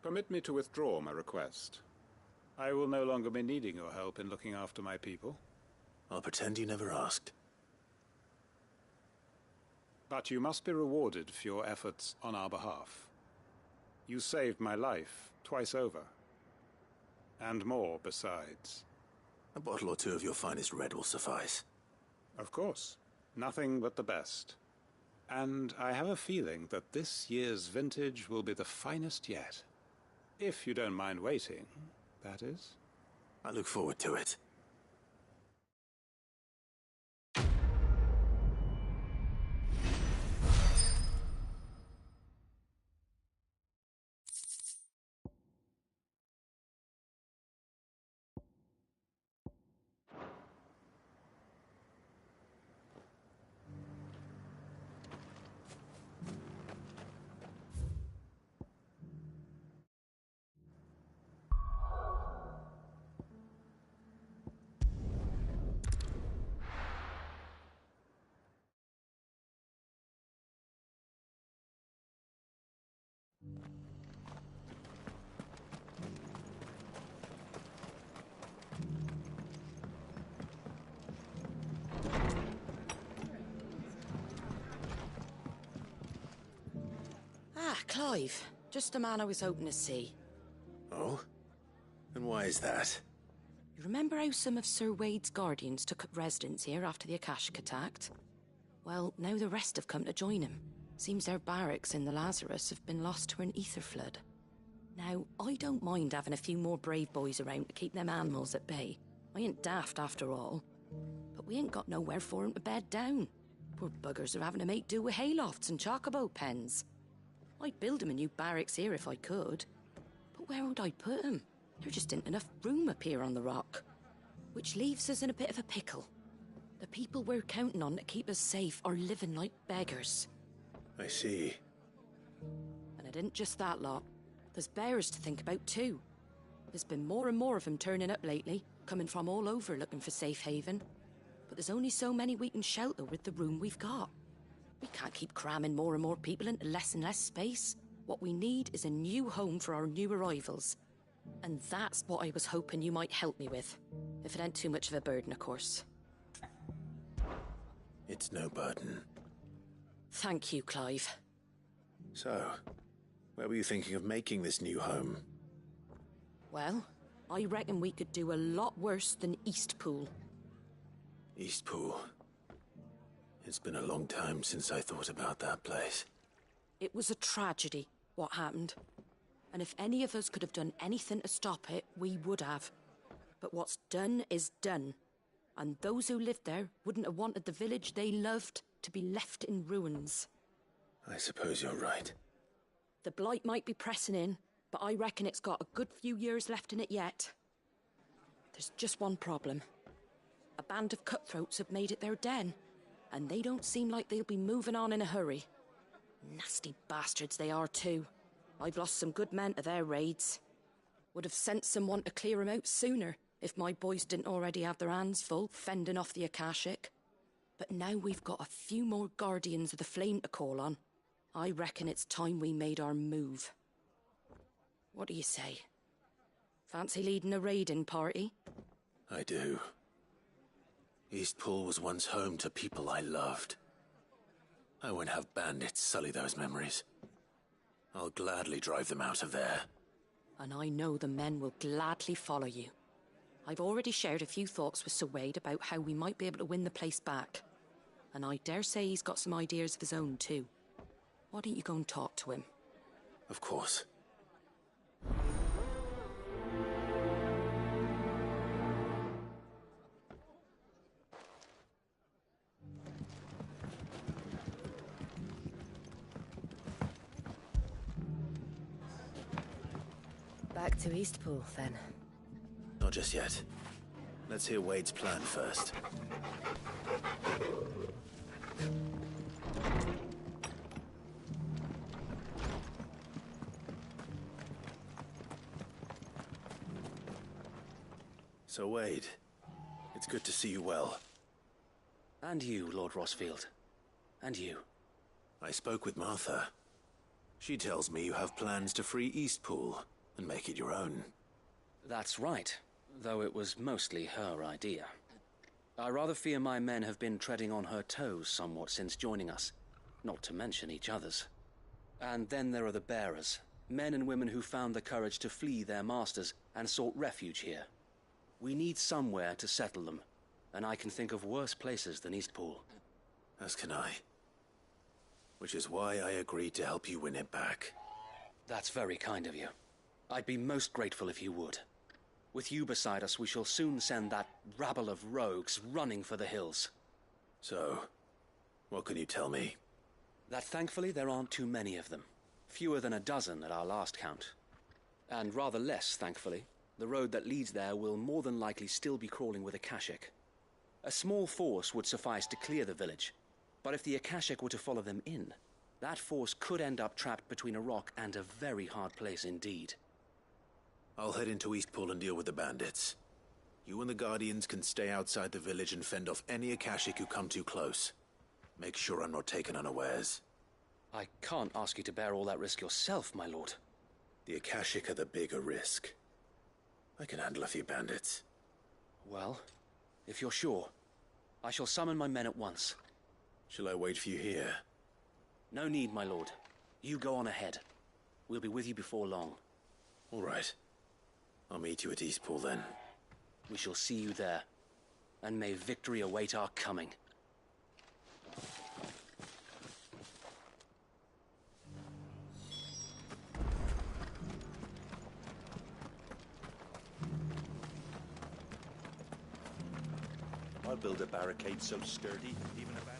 Speaker 16: Permit me to withdraw my request. I will no longer be needing your help in looking after my people.
Speaker 2: I'll pretend you never asked.
Speaker 16: But you must be rewarded for your efforts on our behalf. You saved my life twice over. And more besides.
Speaker 2: A bottle or two of your finest red will suffice.
Speaker 16: Of course. Nothing but the best. And I have a feeling that this year's vintage will be the finest yet. If you don't mind waiting, that is.
Speaker 2: I look forward to it.
Speaker 9: Clive. Just the man I was hoping to see.
Speaker 2: Oh? And why is that?
Speaker 9: You remember how some of Sir Wade's guardians took up residence here after the Akashic attacked? Well, now the rest have come to join him. Seems their barracks in the Lazarus have been lost to an ether flood. Now, I don't mind having a few more brave boys around to keep them animals at bay. I ain't daft after all. But we ain't got nowhere for 'em to bed down. Poor buggers are having to make do with haylofts and chocobo pens. I'd build 'em a new barracks here if I could. But where would I put 'em? There just ain't enough room up here on the rock. Which leaves us in a bit of a pickle. The people we're counting on to keep us safe are living like beggars.
Speaker 2: I see.
Speaker 9: And it isn't just that lot. There's bears to think about too. There's been more and more of them turning up lately, coming from all over looking for safe haven. But there's only so many we can shelter with the room we've got. We can't keep cramming more and more people into less and less space. What we need is a new home for our new arrivals. And that's what I was hoping you might help me with. If it ain't too much of a burden, of course.
Speaker 2: It's no burden.
Speaker 9: Thank you, Clive.
Speaker 2: So, where were you thinking of making this new home?
Speaker 9: Well, I reckon we could do a lot worse than Eastpool.
Speaker 2: Eastpool. It's been a long time since I thought about that place.
Speaker 9: It was a tragedy, what happened. And if any of us could have done anything to stop it, we would have. But what's done is done. And those who lived there wouldn't have wanted the village they loved to be left in ruins.
Speaker 2: I suppose you're right.
Speaker 9: The blight might be pressing in, but I reckon it's got a good few years left in it yet. There's just one problem. A band of cutthroats have made it their den, and they don't seem like they'll be moving on in a hurry. Nasty bastards they are too. I've lost some good men to their raids. Would have sent someone to clear 'em out sooner, if my boys didn't already have their hands full fending off the Akashic. But now we've got a few more Guardians of the Flame to call on. I reckon it's time we made our move. What do you say? Fancy leading a raiding party?
Speaker 2: I do. Eastpool was once home to people I loved. I won't have bandits sully those memories. I'll gladly drive them out of there.
Speaker 9: And I know the men will gladly follow you. I've already shared a few thoughts with Sir Wade about how we might be able to win the place back. And I dare say he's got some ideas of his own too. Why don't you go and talk to him?
Speaker 2: Of course.
Speaker 13: Back to Eastpool, then.
Speaker 2: Not just yet. Let's hear Wade's plan first. So, Wade, it's good to see you well.
Speaker 20: And you, Lord Rosfield. And you.
Speaker 2: I spoke with Martha. She tells me you have plans to free Eastpool and make it your own.
Speaker 20: That's right, though it was mostly her idea. I rather fear my men have been treading on her toes somewhat since joining us, not to mention each other's. And then there are the bearers, men and women who found the courage to flee their masters and sought refuge here. We need somewhere to settle them, and I can think of worse places than Eastpool.
Speaker 2: As can I. Which is why I agreed to help you win it back.
Speaker 20: That's very kind of you. I'd be most grateful if you would. With you beside us, we shall soon send that rabble of rogues running for the hills.
Speaker 2: So, what can you tell me?
Speaker 20: That thankfully there aren't too many of them. Fewer than a dozen at our last count. And rather less, thankfully. The road that leads there will more than likely still be crawling with Akashic. A small force would suffice to clear the village, but if the Akashic were to follow them in, that force could end up trapped between a rock and a very hard place indeed.
Speaker 2: I'll head into Eastpool and deal with the bandits. You and the Guardians can stay outside the village and fend off any Akashic who come too close. Make sure I'm not taken unawares.
Speaker 20: I can't ask you to bear all that risk yourself, my lord.
Speaker 2: The Akashic are the bigger risk. I can handle a few bandits.
Speaker 20: Well, if you're sure, I shall summon my men at once.
Speaker 2: Shall I wait for you here?
Speaker 20: No need, my lord. You go on ahead. We'll be with you before long.
Speaker 2: All right. I'll meet you at Eastpool then.
Speaker 20: We shall see you there. And may victory await our coming.
Speaker 21: I'll build a barricade so sturdy, even a bandit.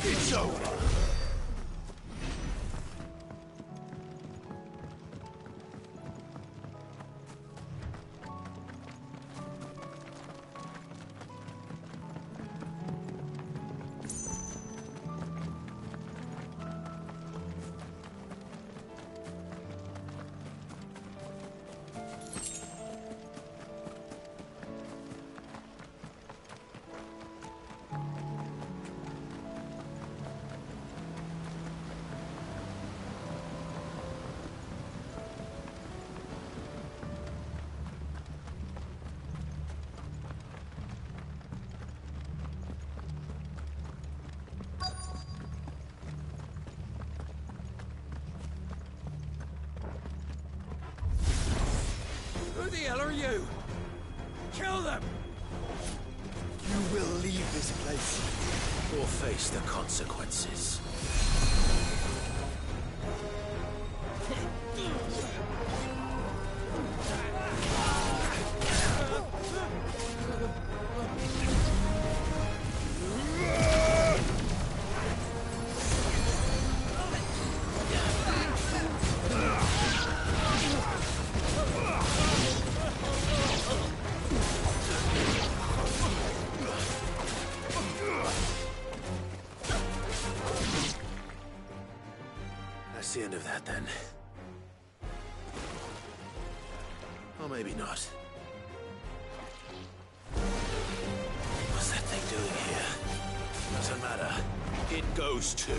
Speaker 3: It's over!
Speaker 15: Who the hell are you? Kill them!
Speaker 3: You will leave this place, or face the consequences. That's the end of that, then. Or maybe not. What's that thing doing here? Doesn't matter. It goes too.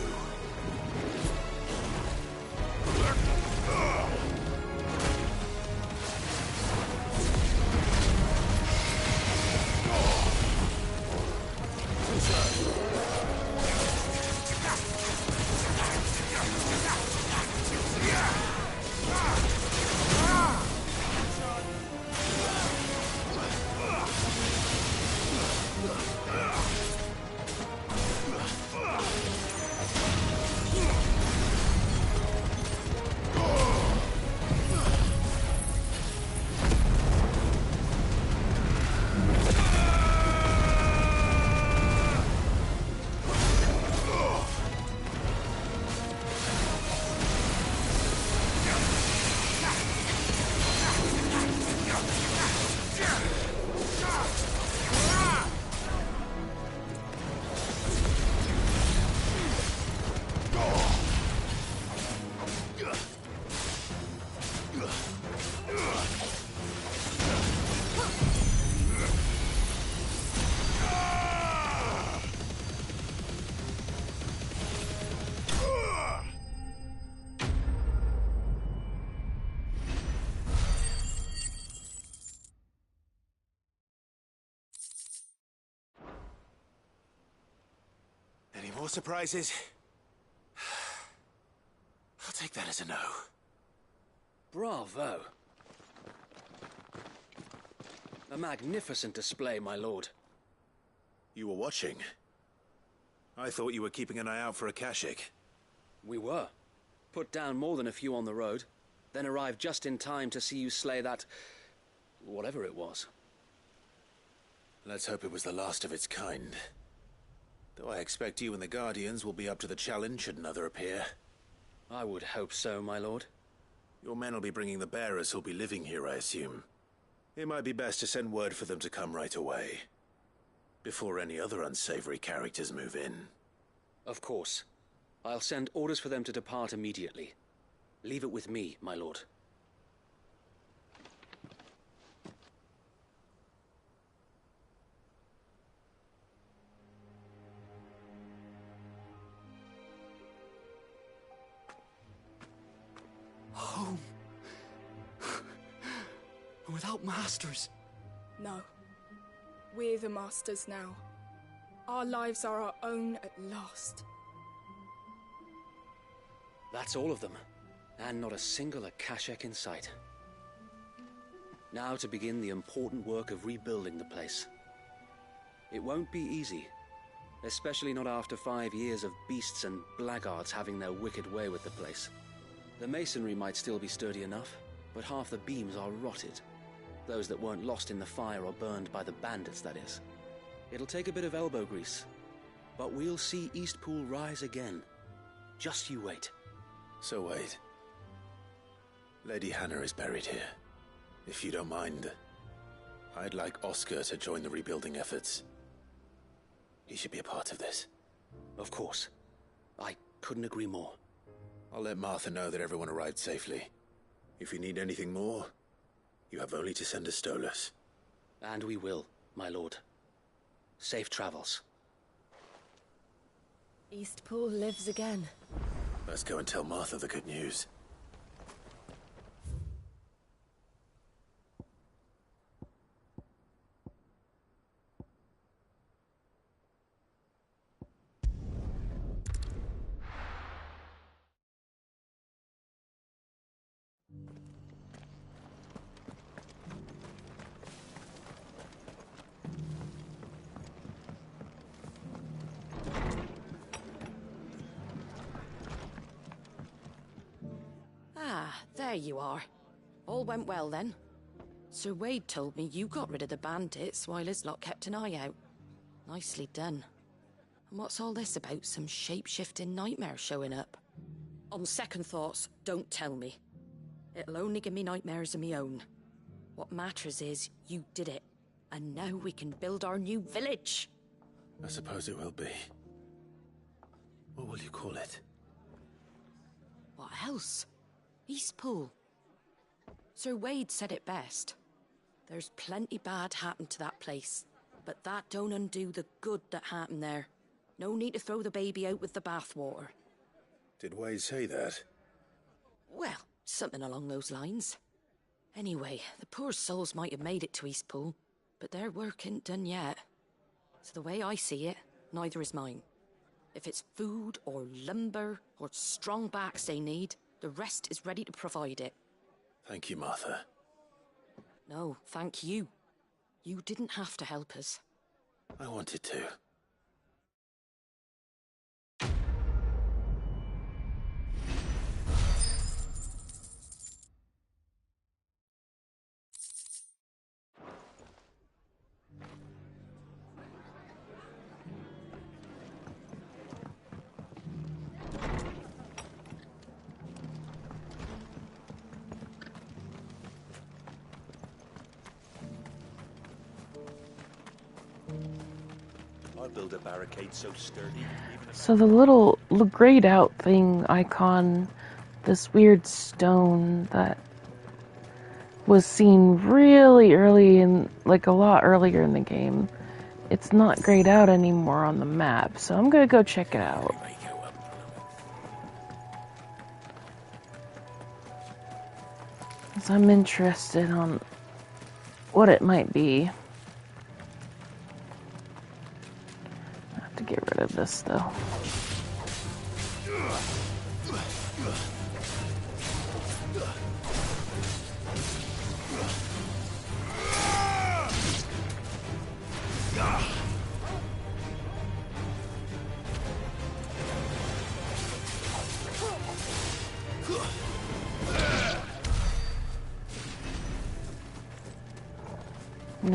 Speaker 3: Any more surprises? I'll take that as a no.
Speaker 20: Bravo. A magnificent display, my lord.
Speaker 2: You were watching? I thought you were keeping an eye out for a Kashik.
Speaker 20: We were. Put down more than a few on the road, then arrived just in time to see you slay that... whatever it was.
Speaker 2: Let's hope it was the last of its kind. Though I expect you and the Guardians will be up to the challenge should another appear.
Speaker 20: I would hope so, my lord.
Speaker 2: Your men will be bringing the bearers who'll be living here, I assume. It might be best to send word for them to come right away, before any other unsavory characters move in.
Speaker 20: Of course. I'll send orders for them to depart immediately. Leave it with me, my lord.
Speaker 10: Home. Without masters.
Speaker 5: No. We're the masters now. Our lives are our own at last.
Speaker 20: That's all of them. And not a single Akashek in sight. Now to begin the important work of rebuilding the place. It won't be easy. Especially not after 5 years of beasts and blackguards having their wicked way with the place. The masonry might still be sturdy enough, but half the beams are rotted. Those that weren't lost in the fire or burned by the bandits, that is. It'll take a bit of elbow grease, but we'll see Eastpool rise again. Just you wait.
Speaker 2: So wait. Lady Hannah is buried here. If you don't mind, I'd like Oscar to join the rebuilding efforts. He should be a part of this.
Speaker 20: Of course. I couldn't agree more.
Speaker 2: I'll let Martha know that everyone arrived safely. If you need anything more, you have only to send a Stolas.
Speaker 20: And we will, my lord. Safe travels.
Speaker 13: Eastpool lives again.
Speaker 2: Let's go and tell Martha the good news.
Speaker 9: Ah, there you are. All went well then. Sir Wade told me you got rid of the bandits while his lot kept an eye out. Nicely done. And what's all this about some shape-shifting nightmare showing up? On second thoughts, don't tell me. It'll only give me nightmares of me own. What matters is you did it. And now we can build our new village.
Speaker 2: I suppose it will be. What will you call it?
Speaker 9: What else? Eastpool. Sir Wade said it best. There's plenty bad happened to that place, but that don't undo the good that happened there. No need to throw the baby out with the bathwater.
Speaker 2: Did Wade say that?
Speaker 9: Well, something along those lines. Anyway, the poor souls might have made it to Eastpool, but their work ain't done yet. So the way I see it, neither is mine. If it's food or lumber or strong backs they need, the rest is ready to provide it.
Speaker 2: Thank you, Martha.
Speaker 9: No, thank you. You didn't have to help us.
Speaker 2: I wanted to.
Speaker 21: I'll build a barricade so sturdy.
Speaker 1: So the little grayed out thing icon, this weird stone that was seen really early in, like a lot earlier in the game, it's not grayed out anymore on the map, so I'm gonna go check it out. 'Cause I'm interested on what it might be. I have to get rid of this though.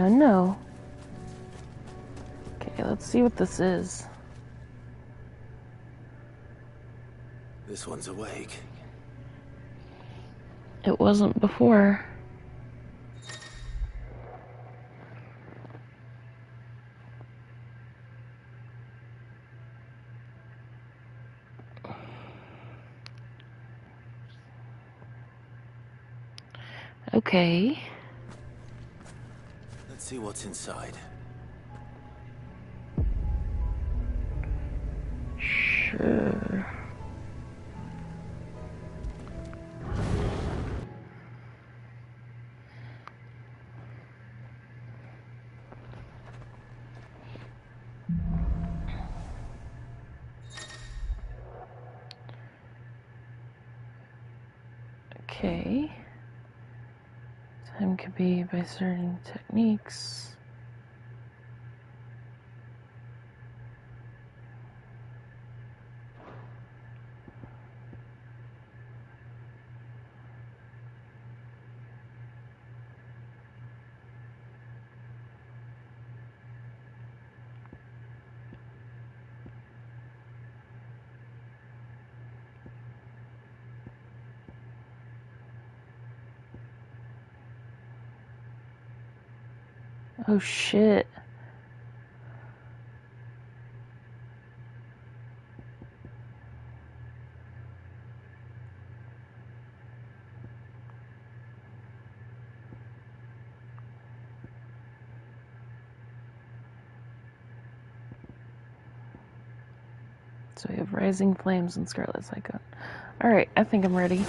Speaker 1: No. Okay, let's see what this is.
Speaker 2: This one's awake.
Speaker 1: It wasn't before. Okay.
Speaker 2: Let's see what's inside.
Speaker 1: Sure. Okay. Time can be by certain techniques. Oh shit. So we have Rising Flames and Scarlet Cyclone. Alright, I think I'm ready.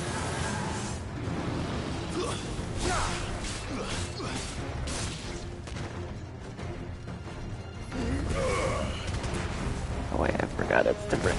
Speaker 1: Oh wait, I forgot it's different.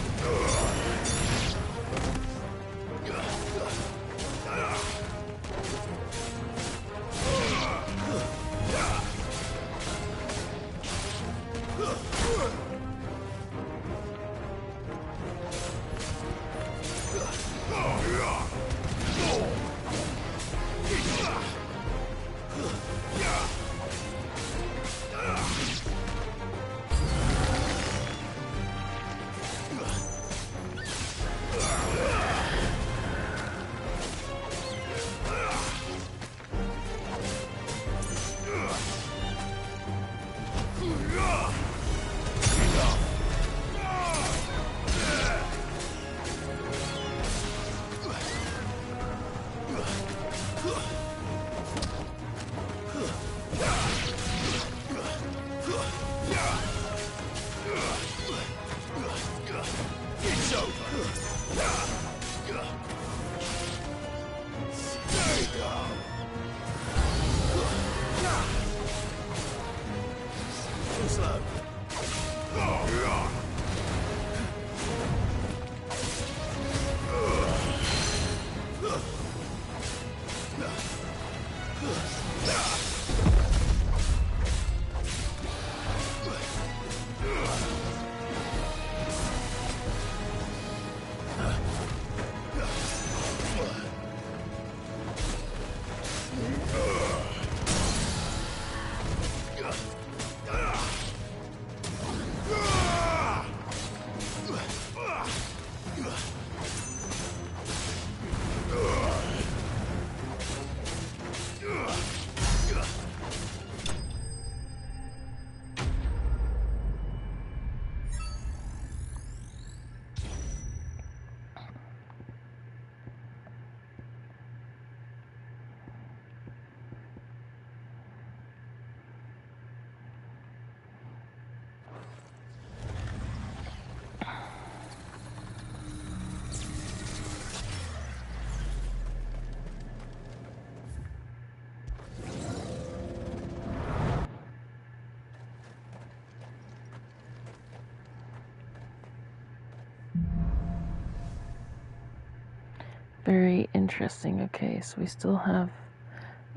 Speaker 1: Very interesting. Okay, so we still have...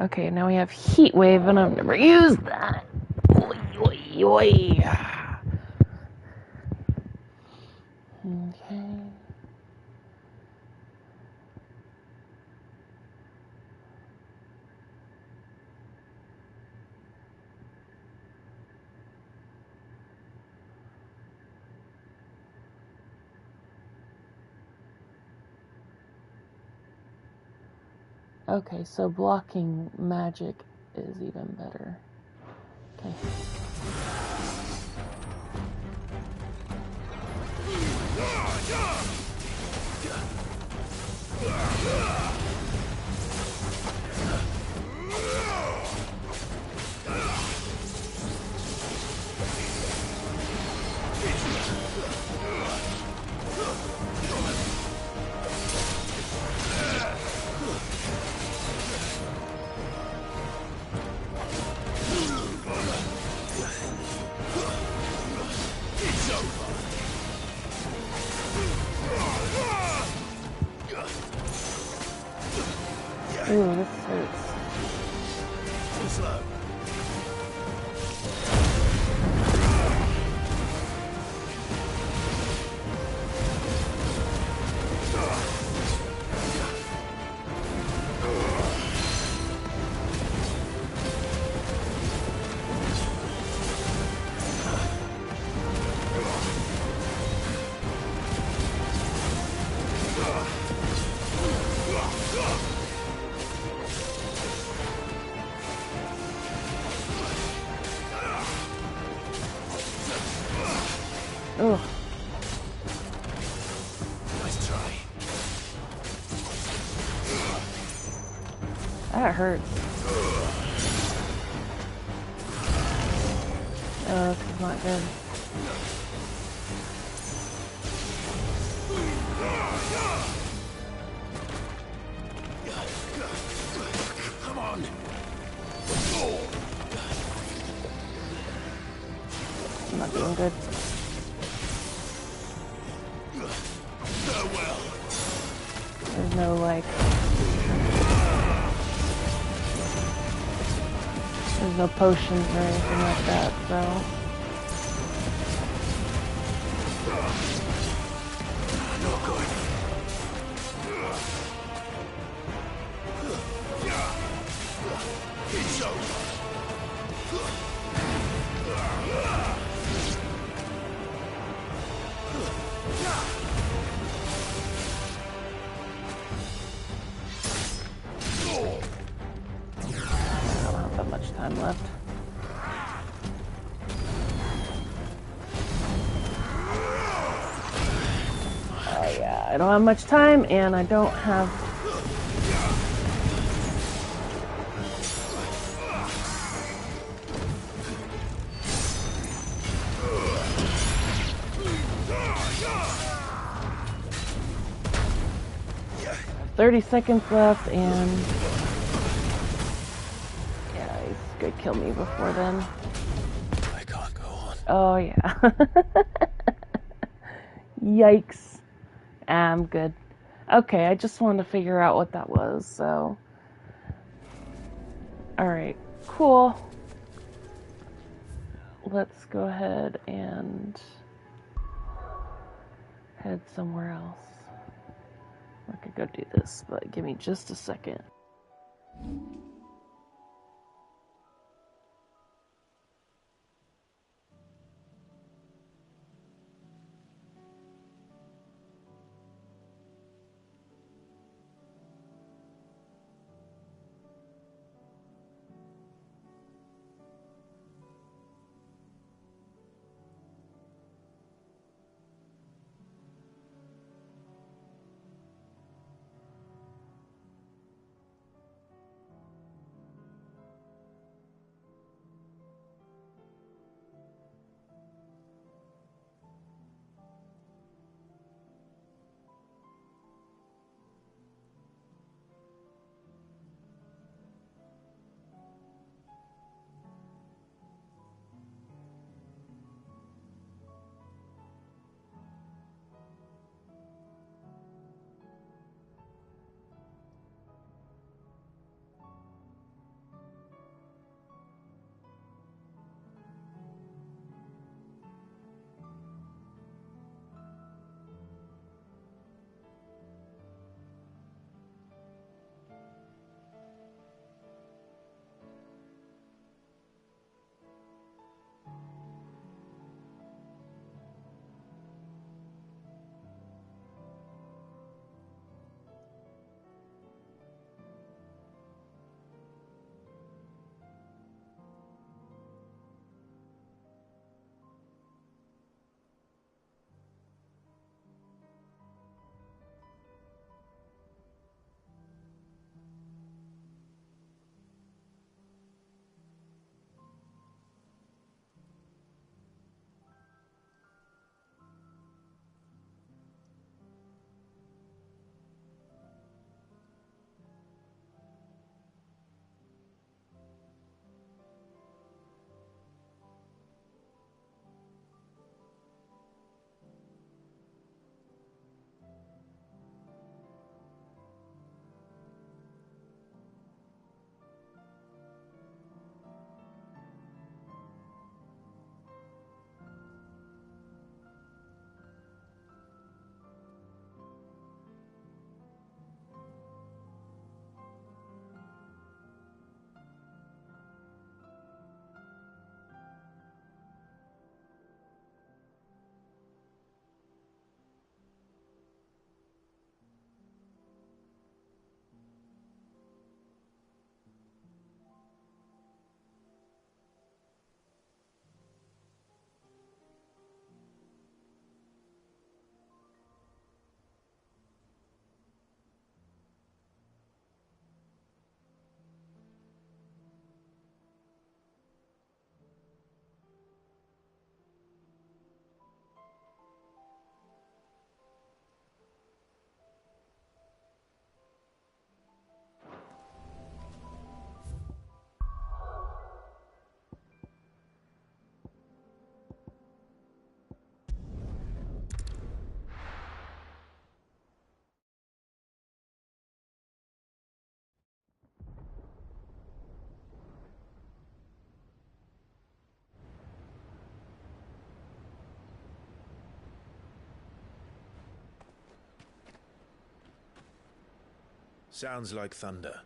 Speaker 1: Okay, now we have Heat Wave, and I've never used that. Oi, oi, oi. Okay. Okay, so blocking magic is even better. Okay. Ooh, this hurts.
Speaker 6: Too slow.
Speaker 1: Ugh.
Speaker 3: Nice try.
Speaker 1: That hurts. Oh, this is not good.
Speaker 3: Come on.
Speaker 1: I'm not doing good.
Speaker 3: Farewell.
Speaker 1: There's no, like... There's no potions or anything like that, so...
Speaker 3: No good. It's over.
Speaker 1: I don't have that much time left. Oh yeah, I don't have much time, and I don't have... I have 30 seconds left, and... Yeah, he's gonna kill me before then.
Speaker 3: I can't go on.
Speaker 1: Oh yeah. Yikes. I'm good. Okay, I just wanted to figure out what that was, so... Alright, cool. Let's go ahead and head somewhere else. I could go do this, but give me just a second.
Speaker 2: Sounds like thunder.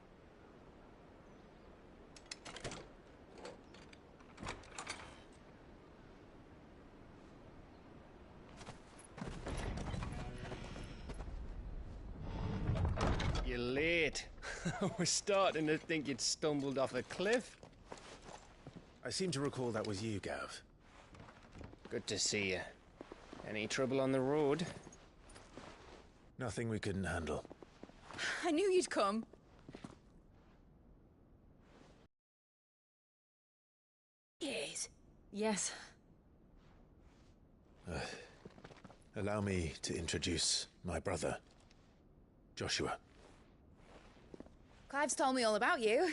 Speaker 8: You're late. I was starting to think you'd stumbled off a cliff.
Speaker 2: I seem to recall that was you, Gav.
Speaker 8: Good to see you. Any trouble on the road?
Speaker 2: Nothing we couldn't handle.
Speaker 5: I knew you'd come.
Speaker 13: Yes. Yes.
Speaker 2: Allow me to introduce my brother, Joshua.
Speaker 22: Clive's told me all about you.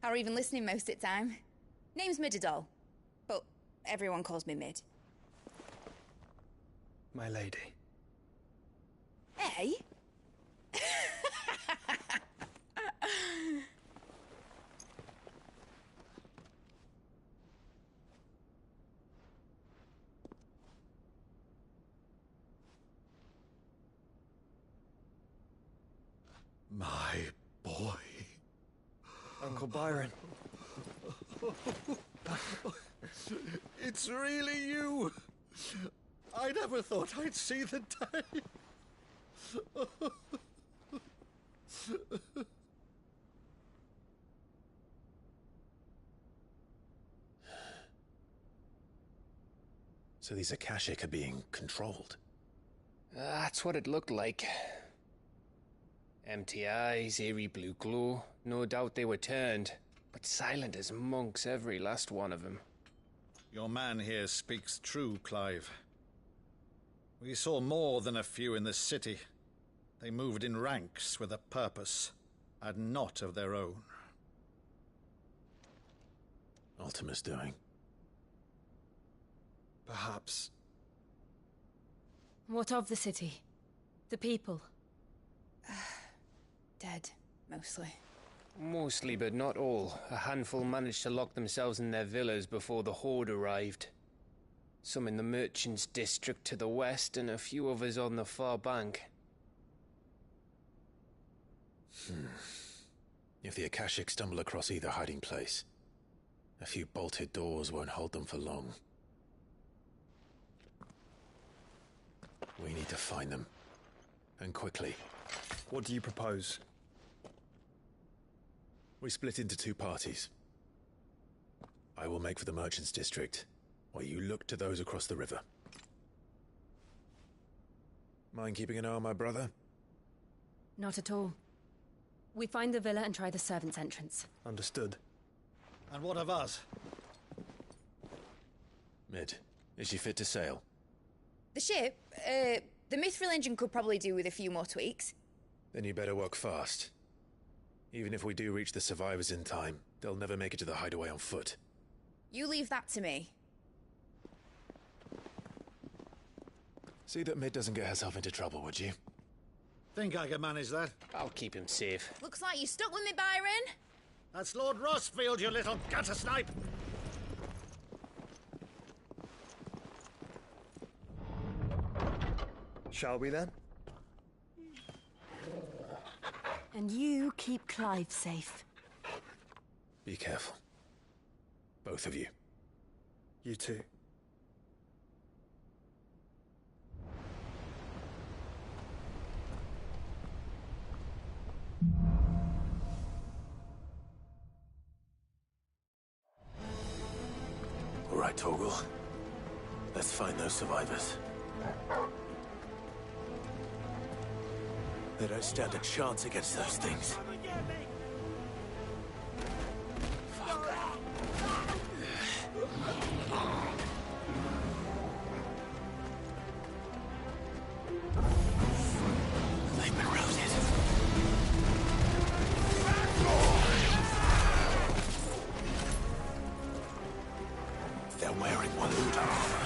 Speaker 22: Or even listening most of the time. Name's Midadol, but everyone calls me Mid.
Speaker 11: My lady.
Speaker 22: Hey?
Speaker 17: My boy.
Speaker 10: Uncle Byron.
Speaker 17: It's really you. I never thought I'd see the day.
Speaker 2: So these Akashic are being controlled?
Speaker 8: That's what it looked like. Empty eyes, eerie blue glow. No doubt they were turned, but silent as monks, every last one of them.
Speaker 17: Your man here speaks true, Clive. We saw more than a few in the city. They moved in ranks with a purpose, and not of their own.
Speaker 2: Ultima's doing.
Speaker 10: Perhaps.
Speaker 13: What of the city? The people?
Speaker 22: Dead, mostly.
Speaker 8: Mostly, but not all. A handful managed to lock themselves in their villas before the Horde arrived. Some in the Merchants' District to the west, and a few others on the far bank.
Speaker 2: If the Akashic stumble across either hiding place, a few bolted doors won't hold them for long. We need to find them. And quickly.
Speaker 11: What do you propose?
Speaker 2: We split into two parties. I will make for the Merchants' District, while you look to those across the river. Mind keeping an eye on my brother?
Speaker 13: Not at all. We find the villa and try the servants' entrance.
Speaker 11: Understood.
Speaker 17: And what of us?
Speaker 2: Mid, is she fit to sail?
Speaker 22: The ship, the Mithril engine could probably do with a few more tweaks.
Speaker 2: Then you better work fast. Even if we do reach the survivors in time, they'll never make it to the hideaway on foot.
Speaker 22: You leave that to me.
Speaker 2: See that Mid doesn't get herself into trouble, would you?
Speaker 17: Think I can manage that?
Speaker 8: I'll keep him safe.
Speaker 22: Looks like you stuck with me, Byron.
Speaker 17: That's Lord Rossfield, you little gutter snipe!
Speaker 10: Shall we then?
Speaker 13: And you keep Clive safe.
Speaker 2: Be careful. Both of you.
Speaker 10: You too.
Speaker 2: All right, Torgal. Let's find those survivors. They don't stand a chance against those things. They've been routed. They're wearing Waluda armor.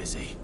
Speaker 2: busy.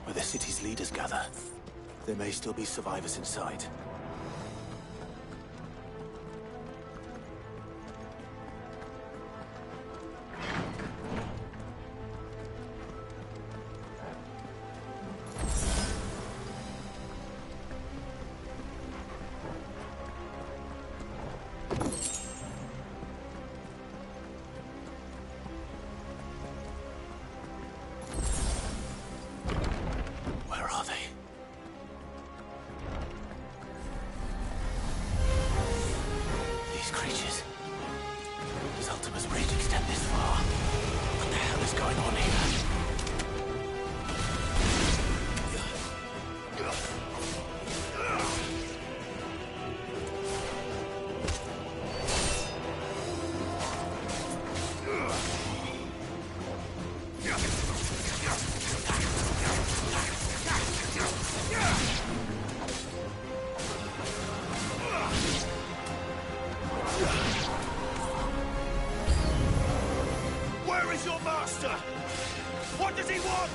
Speaker 2: Where the city's leaders gather. There may still be survivors inside.
Speaker 4: Where is your master? What does he want?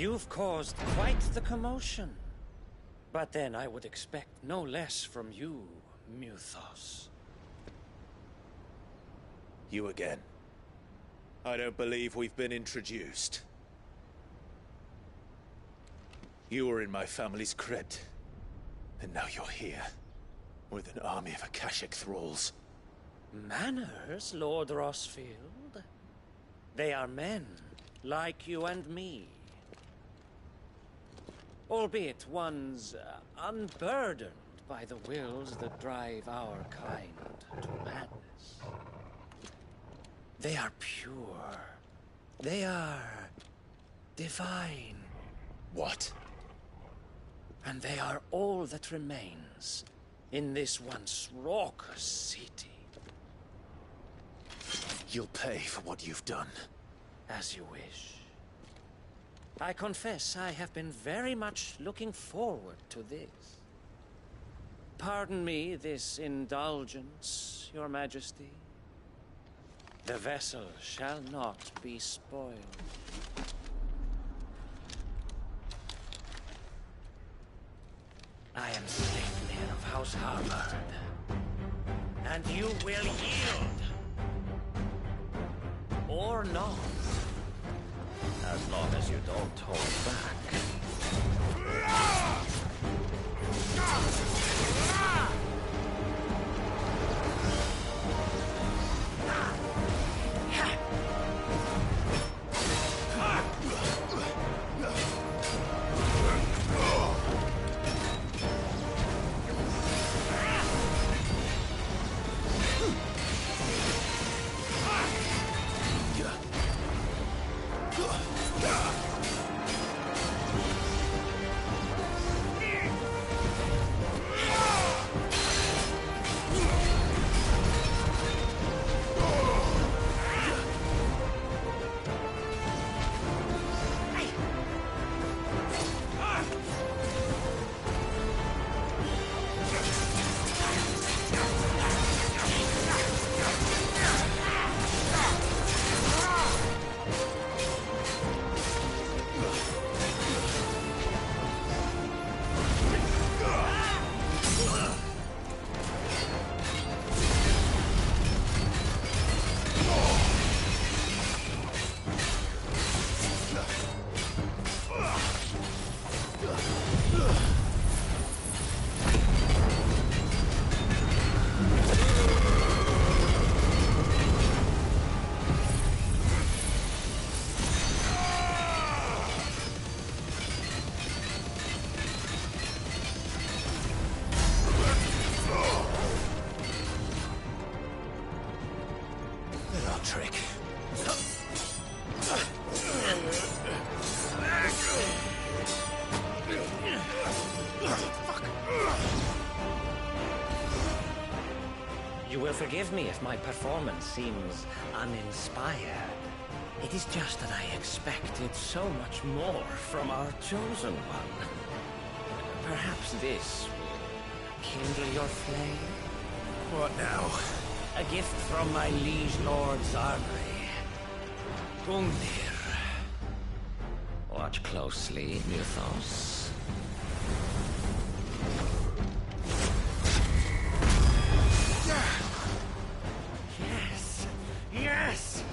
Speaker 7: You've caused quite the commotion. But then I would expect no less from you, Muthos.
Speaker 12: You again. I don't believe we've been introduced. You were in my family's crypt. And now you're here. With an army of Akashic thralls.
Speaker 7: Manners, Lord Rosfield? They are men, like you and me. Albeit ones unburdened by the wills that drive our kind to madness. They are pure. They are divine.
Speaker 12: What?
Speaker 7: And they are all that remains in this once raucous city.
Speaker 12: You'll pay for what you've done.
Speaker 7: As you wish. I confess I have been very much looking forward to this. Pardon me this indulgence, Your Majesty. The vessel shall not be spoiled. I am Sleipnir of House Harvard, and you will yield. Or not. As long as you don't hold back.
Speaker 12: Trick.
Speaker 7: You will forgive me if my performance seems uninspired. It is just that I expected so much more from our chosen one. Perhaps this will kindle your flame?
Speaker 12: What now?
Speaker 7: A gift from my liege lord Zarnri. Gungnir. Watch closely, Muthos. Yes! Yes!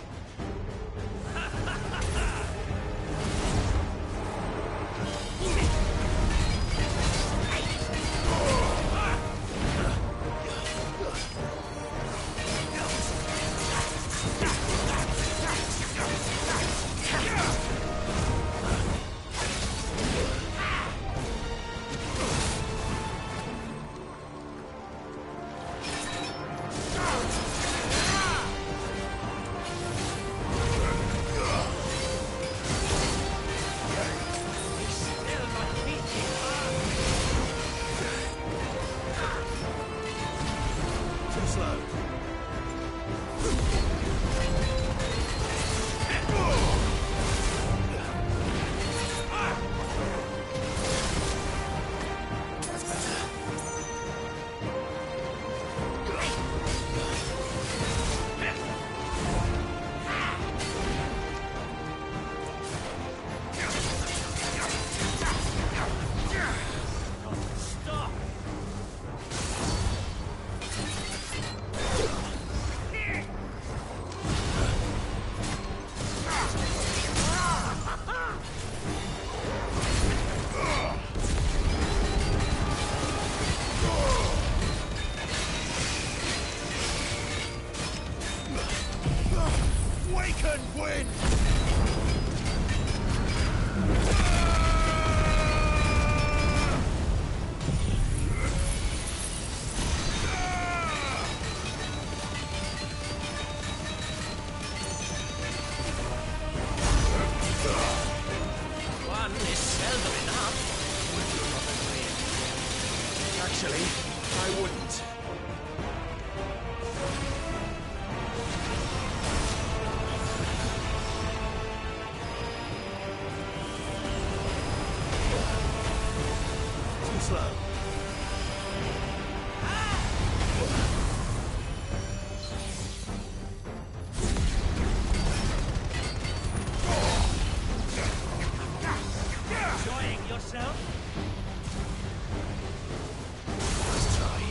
Speaker 4: and win!
Speaker 7: One is seldom enough.
Speaker 4: Actually, I wouldn't. Too slow.
Speaker 15: Enjoying yourself?
Speaker 4: Let's try.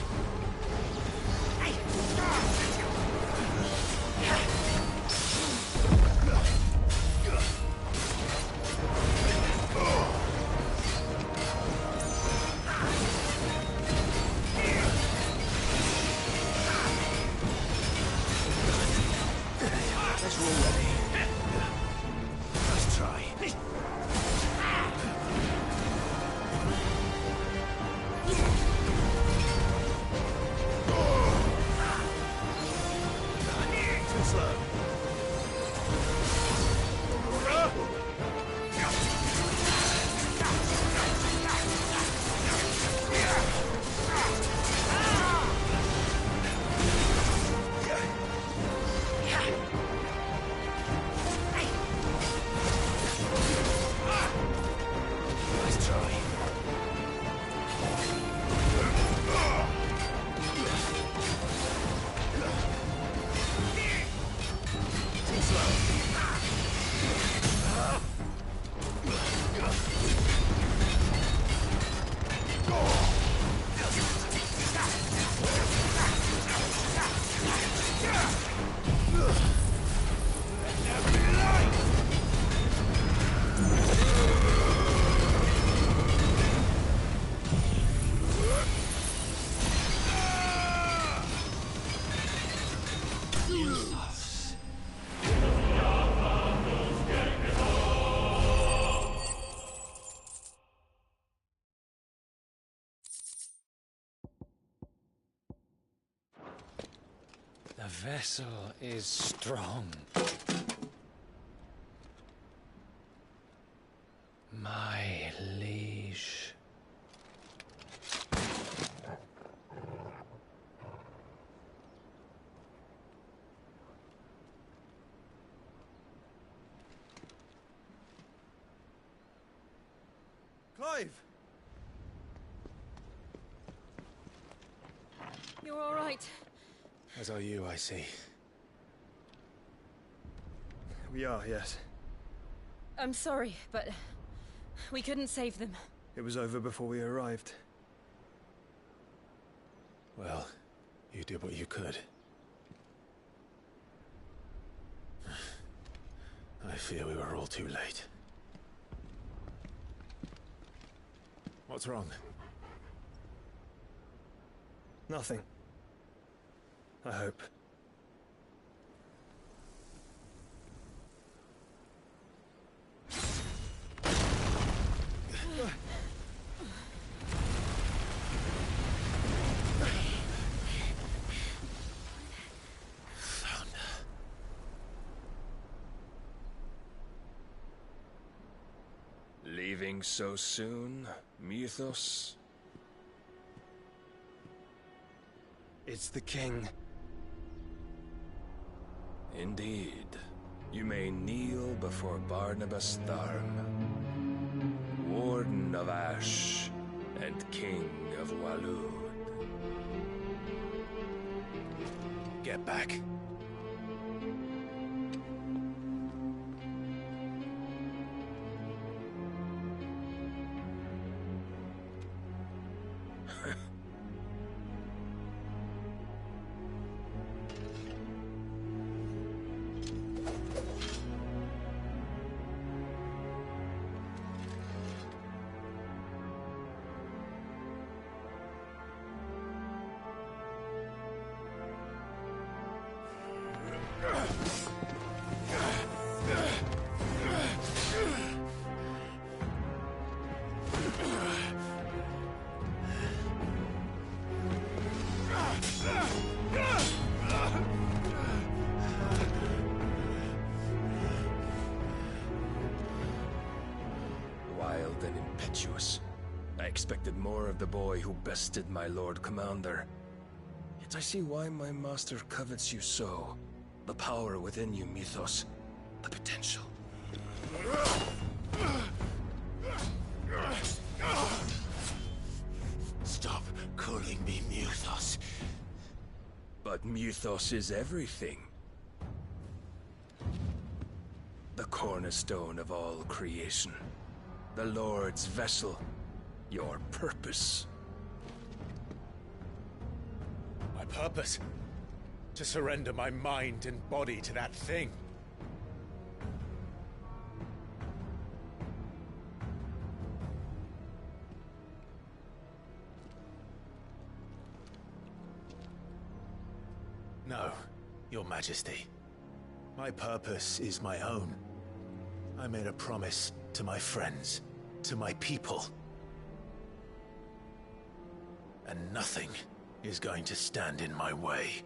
Speaker 4: Let's roll ready. Let's try. Too slow. Let's try. Too slow.
Speaker 8: The vessel is strong. My liege.
Speaker 6: Clive!
Speaker 14: You're all right.
Speaker 11: As are you, I see.
Speaker 6: We are, yes.
Speaker 14: I'm sorry, but we couldn't save them.
Speaker 6: It was over before we arrived.
Speaker 2: Well, you did what you could. I fear we were all too late. What's wrong?
Speaker 6: Nothing. I hope.
Speaker 18: Leaving so soon, Mythos?
Speaker 6: It's the king.
Speaker 18: Indeed. You may kneel before Barnabas Tharm, Warden of Ash and King of Waloed.
Speaker 2: Get back.
Speaker 18: expected more of the boy who bested my Lord Commander. Yet I see why my master covets you so. The power within you, Mythos. The potential.
Speaker 12: Stop calling me Mythos.
Speaker 18: But Mythos is everything. The cornerstone of all creation. The Lord's vessel. Your purpose.
Speaker 12: My purpose? To surrender my mind and body to that thing. No, Your Majesty. My purpose is my own. I made a promise to my friends, to my people. And nothing is going to stand in my way.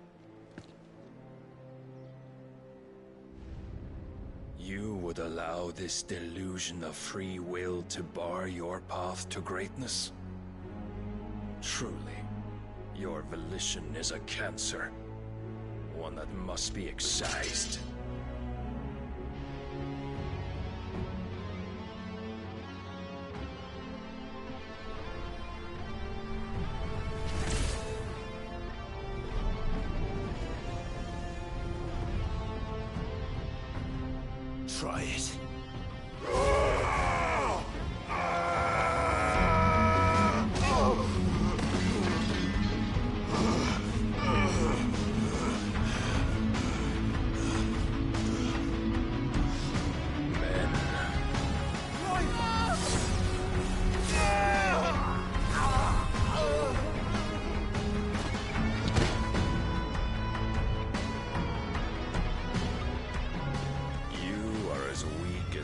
Speaker 18: You would allow this delusion of free will to bar your path to greatness? Truly, your volition is a cancer. One that must be excised.
Speaker 12: Try it.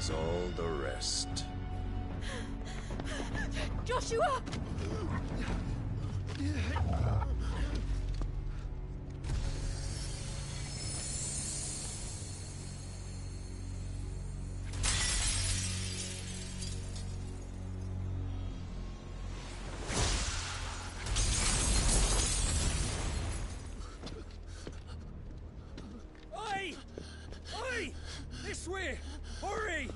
Speaker 18: All the rest.
Speaker 14: Joshua!
Speaker 15: Oi! Oi! This way! Hurry!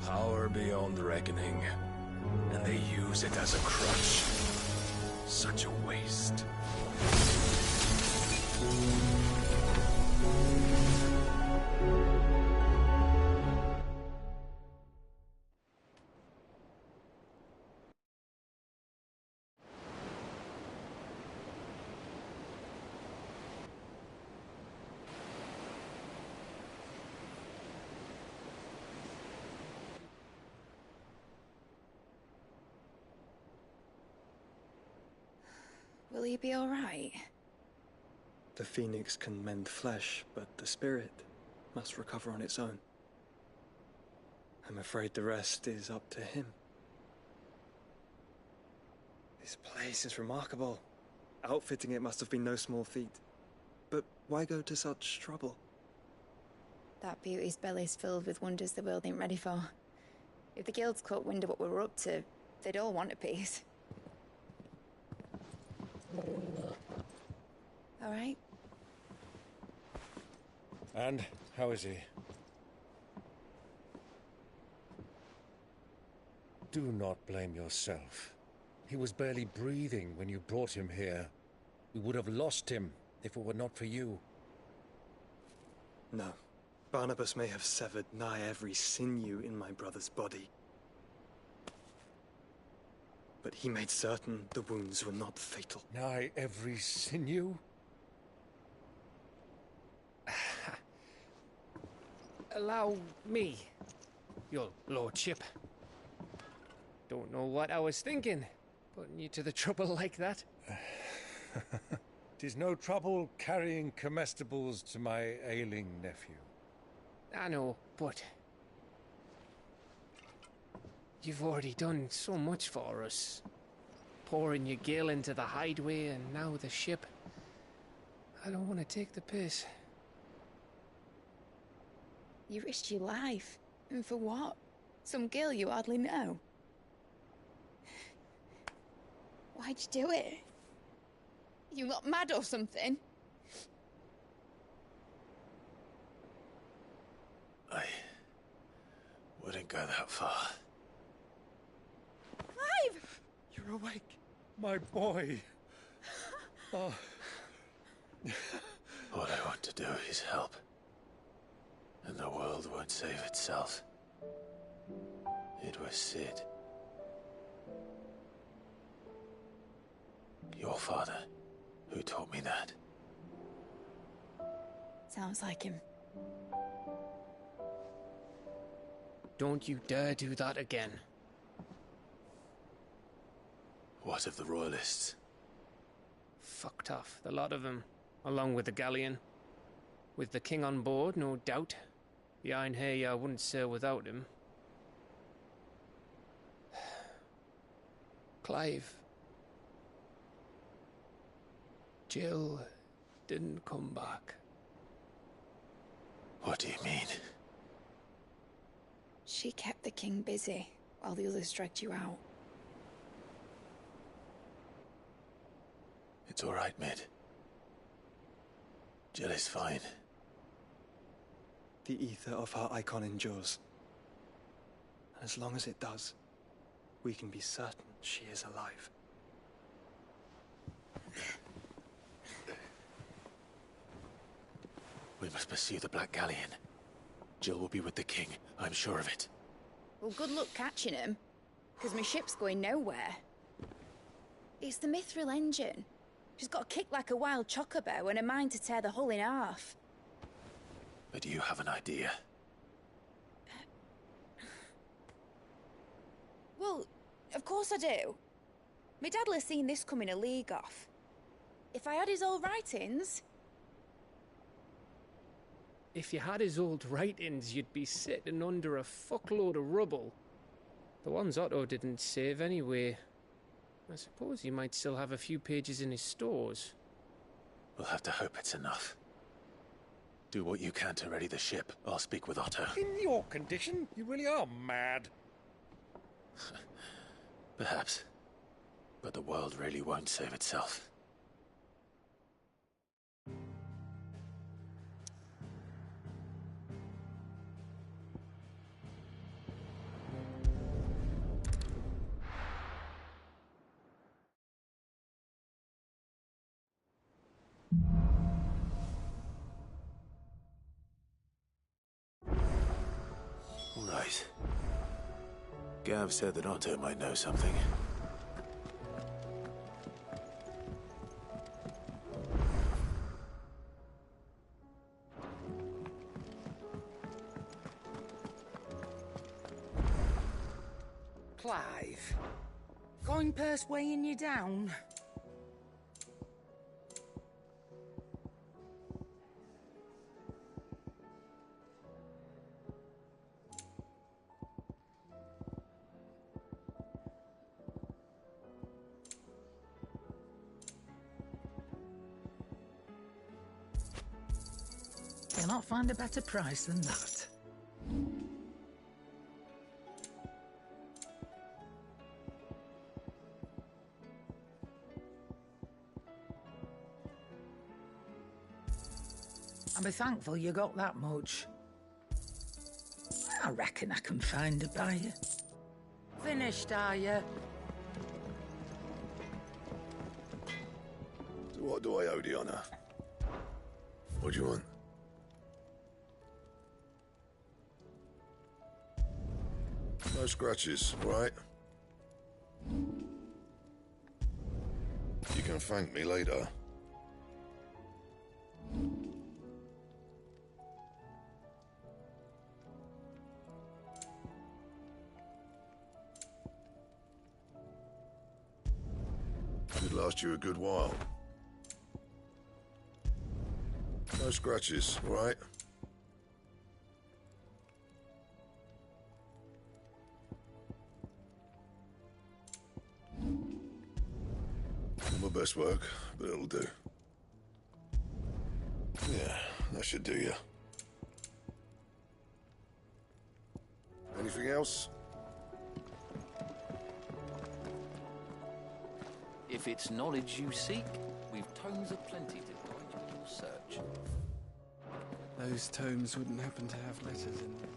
Speaker 18: Power beyond reckoning, and they use it as a crutch. Such a waste.
Speaker 22: Will he be all right?
Speaker 10: The phoenix can mend flesh, but the spirit must recover on its own. I'm afraid the rest is up to him. This place is remarkable. Outfitting it must have been no small feat. But why go to such trouble?
Speaker 22: That beauty's belly's filled with wonders the world ain't ready for. If the guilds caught wind of what we were up to, they'd all want a piece. All right.
Speaker 17: And how is he? Do not blame yourself. He was barely breathing when you brought him here. We would have lost him if it were not for you.
Speaker 10: No. Barnabas may have severed nigh every sinew in my brother's body. But he made certain the wounds were not fatal.
Speaker 17: Nigh every sinew?
Speaker 8: Allow me, your lordship. Don't know what I was thinking, putting you to the trouble like that.
Speaker 17: 'Tis no trouble carrying comestibles to my ailing nephew.
Speaker 8: I know, but you've already done so much for us. Pouring your gil into the hideaway and now the ship. I don't want to take the piss.
Speaker 22: You risked your life. And for what? Some girl you hardly know. Why'd you do it? You got mad or something?
Speaker 12: I wouldn't go that far.
Speaker 22: Clive!
Speaker 17: You're awake, my boy. Oh.
Speaker 12: All I want to do is help. And the world won't save itself. It was Sid. Your father, who taught me that.
Speaker 22: Sounds like him.
Speaker 8: Don't you dare do that again.
Speaker 12: What of the Royalists?
Speaker 8: Fucked off, the lot of them, along with the galleon. With the king on board, no doubt. The Iron Hair wouldn't sail without him. Clive. Jill didn't come back.
Speaker 12: What do you mean?
Speaker 22: She kept the king busy while the others dragged you out.
Speaker 12: It's all right, Mid. Jill is fine.
Speaker 10: The ether of her icon endures. And as long as it does, we can be certain she is alive.
Speaker 12: We must pursue the Black Galleon. Jill will be with the king, I'm sure of it.
Speaker 22: Well, good luck catching him, because my ship's going nowhere. It's the Mithril engine. She's got a kick like a wild chocobo and a mind to tear the hull in half.
Speaker 12: But do you have an idea?
Speaker 22: Well, of course I do. My dad'll have seen this coming a league off. If I had his old writings...
Speaker 8: If you had his old writings, you'd be sitting under a fuckload of rubble. The ones Otto didn't save anyway. I suppose he might still have a few pages in his stores.
Speaker 12: We'll have to hope it's enough. Do what you can to ready the ship. I'll speak with Otto.
Speaker 17: In your condition, you really are mad.
Speaker 12: Perhaps. But the world really won't save itself. Right. Gav said that Otto might know something.
Speaker 16: Clive, Goingpurse weighing you down? Cannot find a better price than that. I'll be thankful you got that much. I reckon I can find a buyer. Finished, are you?
Speaker 19: So what do I owe the honor? What do you want? No scratches, right? You can thank me later. Should last you a good while. No scratches, right? Not my best work, but it'll do. Yeah, that should do you. Anything else?
Speaker 9: If it's knowledge you seek, we've tomes aplenty to guide you in your search.
Speaker 20: Those tomes wouldn't happen to have letters in them.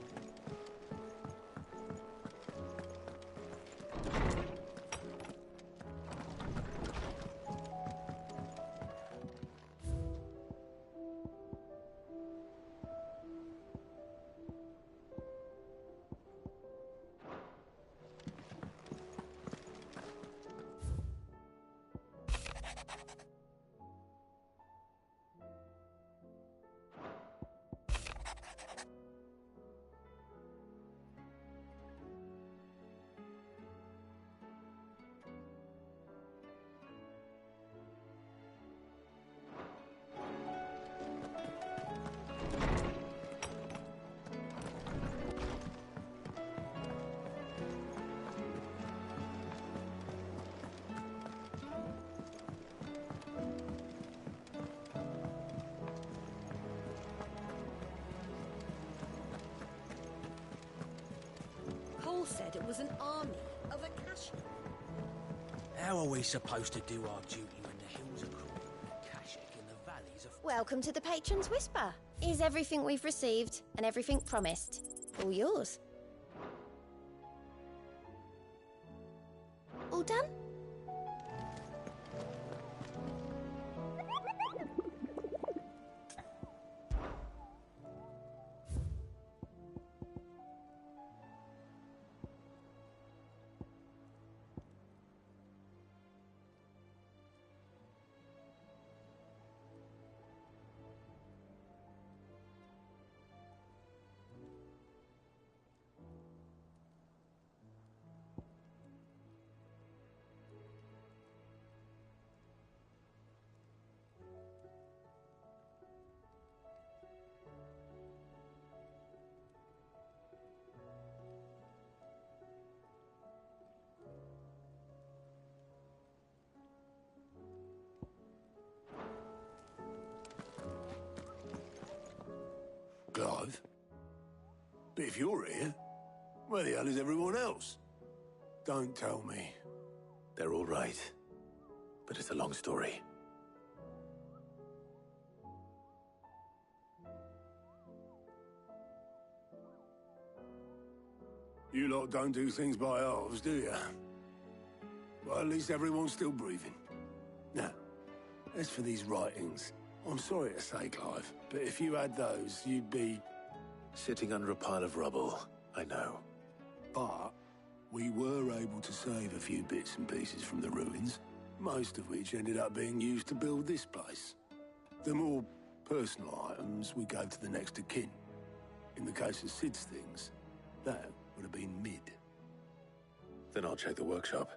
Speaker 23: Cole said it was an army of Akasha.
Speaker 15: How are we supposed to do our duty when the hills are crawling with Akashic in the valleys of...
Speaker 23: Welcome to the Patron's Whisper. Is everything we've received and everything promised all yours? All done?
Speaker 6: Clive? But if you're here, where the hell is everyone else? Don't tell me.
Speaker 2: They're all right. But it's a long story.
Speaker 6: You lot don't do things by halves, do you? Well, at least everyone's still breathing. Now, as for these writings, I'm sorry to say, Clive, but if you had those, you'd be...
Speaker 2: Sitting under a pile of rubble, I know.
Speaker 6: But we were able to save a few bits and pieces from the ruins, most of which ended up being used to build this place. The more personal items we gave to the next of kin. In the case of Sid's things, that would have been mid.
Speaker 2: Then I'll check the workshop.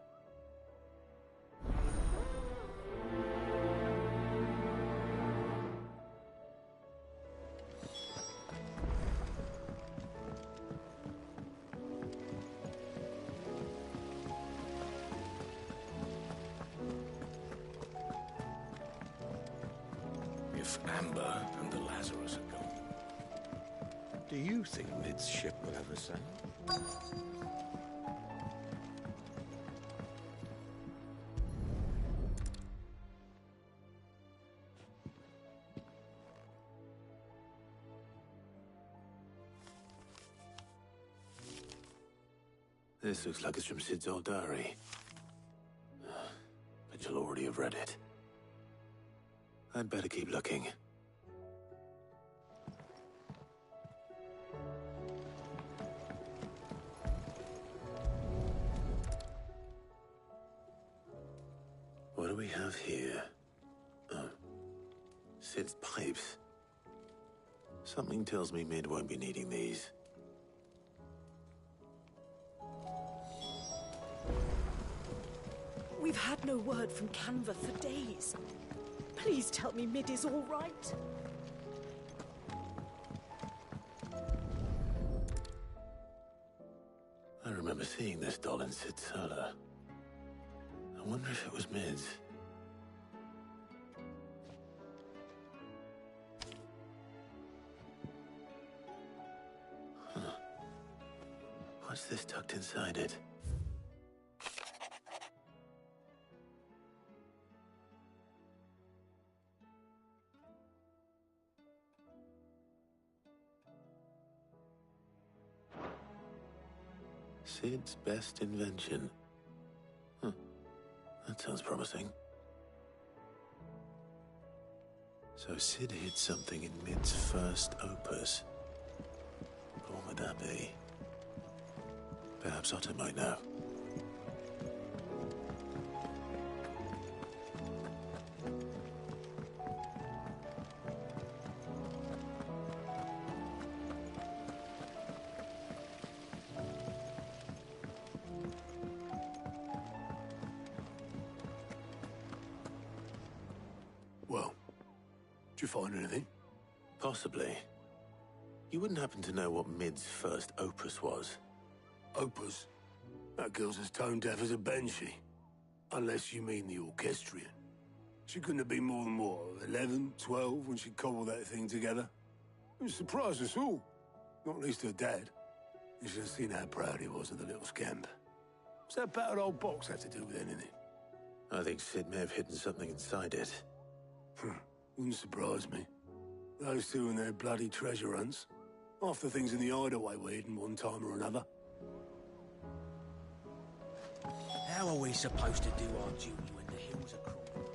Speaker 3: If Amber and the Lazarus are gone, do you think Mid's ship will ever sail?
Speaker 2: This looks like it's from Sid's old diary. But you'll already have read it. I'd better keep looking. What do we have here? Oh. Sid's pipes. Something tells me Mid won't be needing these.
Speaker 23: We've had no word from Canva for days. Please tell me Mid is all right.
Speaker 2: I remember seeing this doll in Sid's cellar. I wonder if it was Mid's. What's this tucked inside it? Sid's best invention. That sounds promising. So Sid hid something in Mid's first opus. What would that be? Perhaps Otto might know.
Speaker 6: Well, did you find anything?
Speaker 2: Possibly. You wouldn't happen to know what Mid's first opus was?
Speaker 6: Opus? That girl's as tone deaf as a banshee. Unless you mean the orchestrion. She couldn't have been more than, what, 11, 12 when she cobbled that thing together? It surprised us all. Not least her dad. You should have seen how proud he was of the little scamp. What's that battered old box have to do with anything?
Speaker 2: I think Sid may have hidden something inside it.
Speaker 6: Wouldn't surprise me. Those two and their bloody treasure hunts. Half the things in the hideaway were hidden one time or another.
Speaker 15: How are we supposed to do our duty when the hills are crumbling?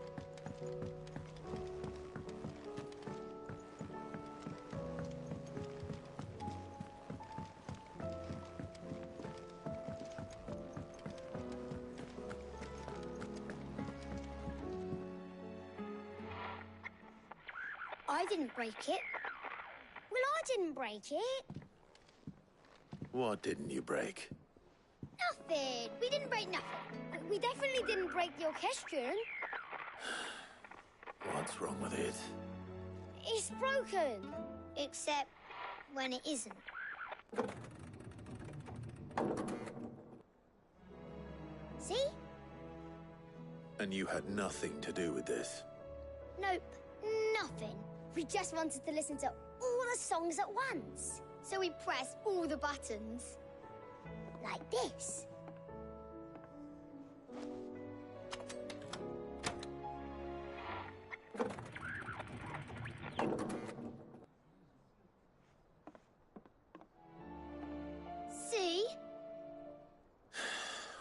Speaker 23: I didn't break it. Well, I didn't break it.
Speaker 2: What didn't you break?
Speaker 23: Nothing. We didn't break nothing. We definitely didn't break the orchestrion.
Speaker 2: What's wrong with it?
Speaker 23: It's broken. Except when it isn't. See?
Speaker 2: And you had nothing to do with this?
Speaker 23: Nope. Nothing. We just wanted to listen to all the songs at once. So we pressed all the buttons. Like this. See?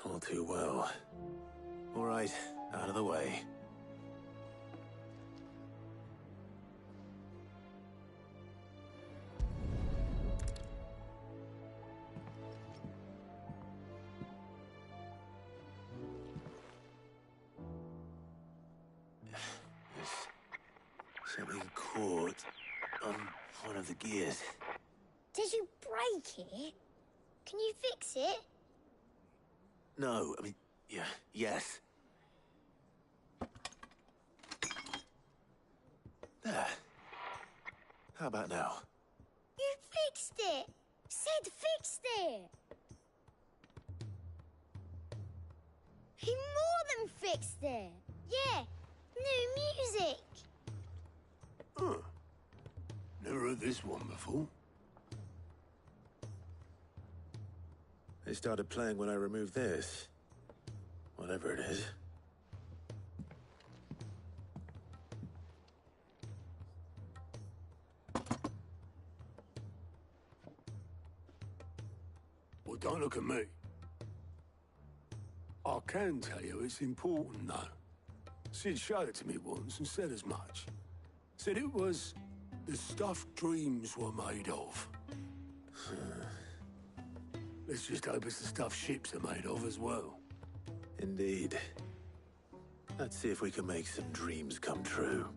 Speaker 2: All too well. All right, out of the way. Something caught on one of the gears.
Speaker 23: Did you break it? Can you fix it?
Speaker 2: No, I mean, yeah, yes. There. How about now?
Speaker 23: You fixed it! Sid fixed it! He more than fixed it! Yeah, new music!
Speaker 6: Huh. Never heard this one before.
Speaker 2: They started playing when I removed this. Whatever it is.
Speaker 6: Well, don't look at me. I can tell you it's important, though. Sid showed it to me once and said as much. Said it was the stuff dreams were made of. Let's just hope it's the stuff ships are made of as well.
Speaker 2: Indeed. Let's see if we can make some dreams come true.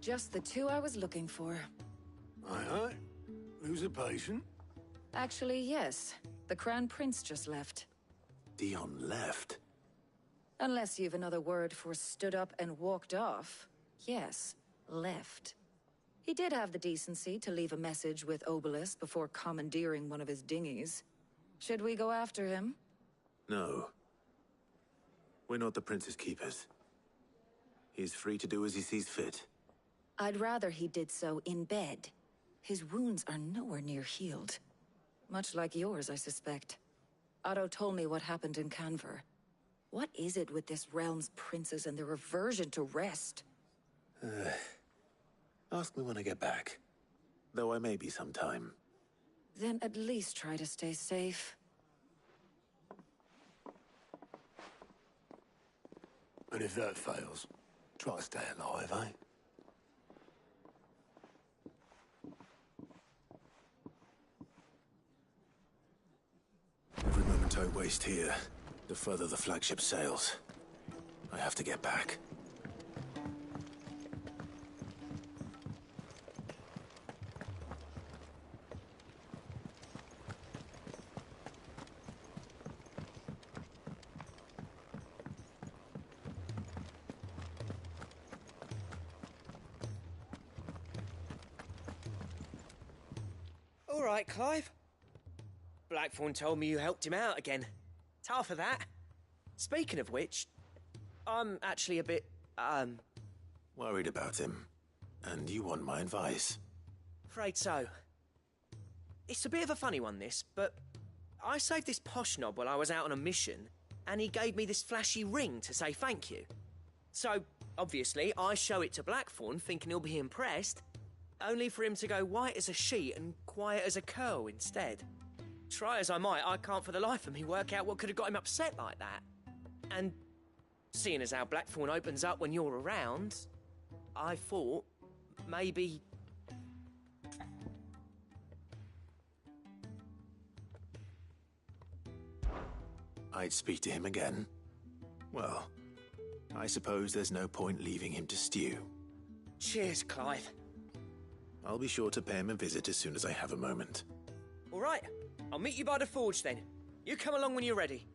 Speaker 1: Just the two I was looking for.
Speaker 6: Aye, aye. Who's a patient?
Speaker 1: Actually, yes. The Crown Prince just left.
Speaker 2: Dion left.
Speaker 1: Unless you've another word for stood up and walked off. Yes, left. He did have the decency to leave a message with Obelisk before commandeering one of his dinghies. Should we go after him?
Speaker 2: No. We're not the Prince's keepers. He's free to do as he sees fit.
Speaker 1: I'd rather he did so in bed. His wounds are nowhere near healed. Much like yours, I suspect. Otto told me what happened in Canver. What is it with this realm's princes and their aversion to rest?
Speaker 2: Ask me when I get back. Though I may be sometime.
Speaker 1: Then at least try to stay safe.
Speaker 6: And if that fails, try to stay alive, eh?
Speaker 2: Every moment I waste here, the further the flagship sails. I have to get back.
Speaker 5: All right, Clive. Blackthorn told me you helped him out again. Tough for that. Speaking of which, I'm actually a bit,
Speaker 2: Worried about him. And you want my advice?
Speaker 5: afraid so. It's a bit of a funny one, this, but I saved this posh knob while I was out on a mission, and he gave me this flashy ring to say thank you. So, obviously, I show it to Blackthorn, thinking he'll be impressed, only for him to go white as a sheet and quiet as a curl instead. Try as I might, I can't for the life of me work out what could have got him upset like that. And seeing as how Blackthorn opens up when you're around, I thought maybe...
Speaker 2: I'd speak to him again. Well, I suppose there's no point leaving him to stew.
Speaker 5: Cheers, Clive.
Speaker 2: I'll be sure to pay him a visit as soon as I have a moment.
Speaker 5: All right, I'll meet you by the forge then. You come along when you're ready.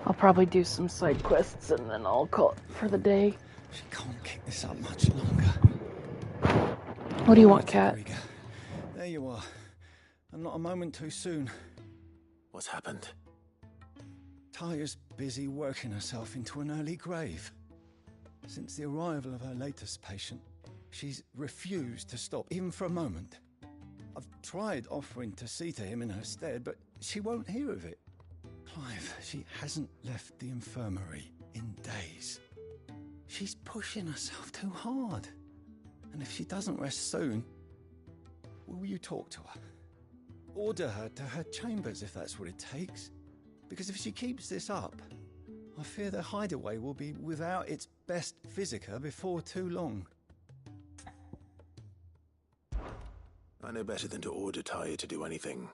Speaker 7: I'll probably do some side quests and then I'll call it for the day.
Speaker 11: She can't keep this up much longer.
Speaker 7: What do you want, Kat?
Speaker 11: There you are. And not a moment too soon.
Speaker 2: What's happened?
Speaker 11: Taya's busy working herself into an early grave. Since the arrival of her latest patient, she's refused to stop, even for a moment. I've tried offering to see to him in her stead, but she won't hear of it. Clive, she hasn't left the infirmary in days. She's pushing herself too hard. And if she doesn't rest soon, will you talk to her? Order her to her chambers if that's what it takes. Because if she keeps this up, I fear the hideaway will be without its best physica before too long.
Speaker 2: I know better than to order Taya to do anything.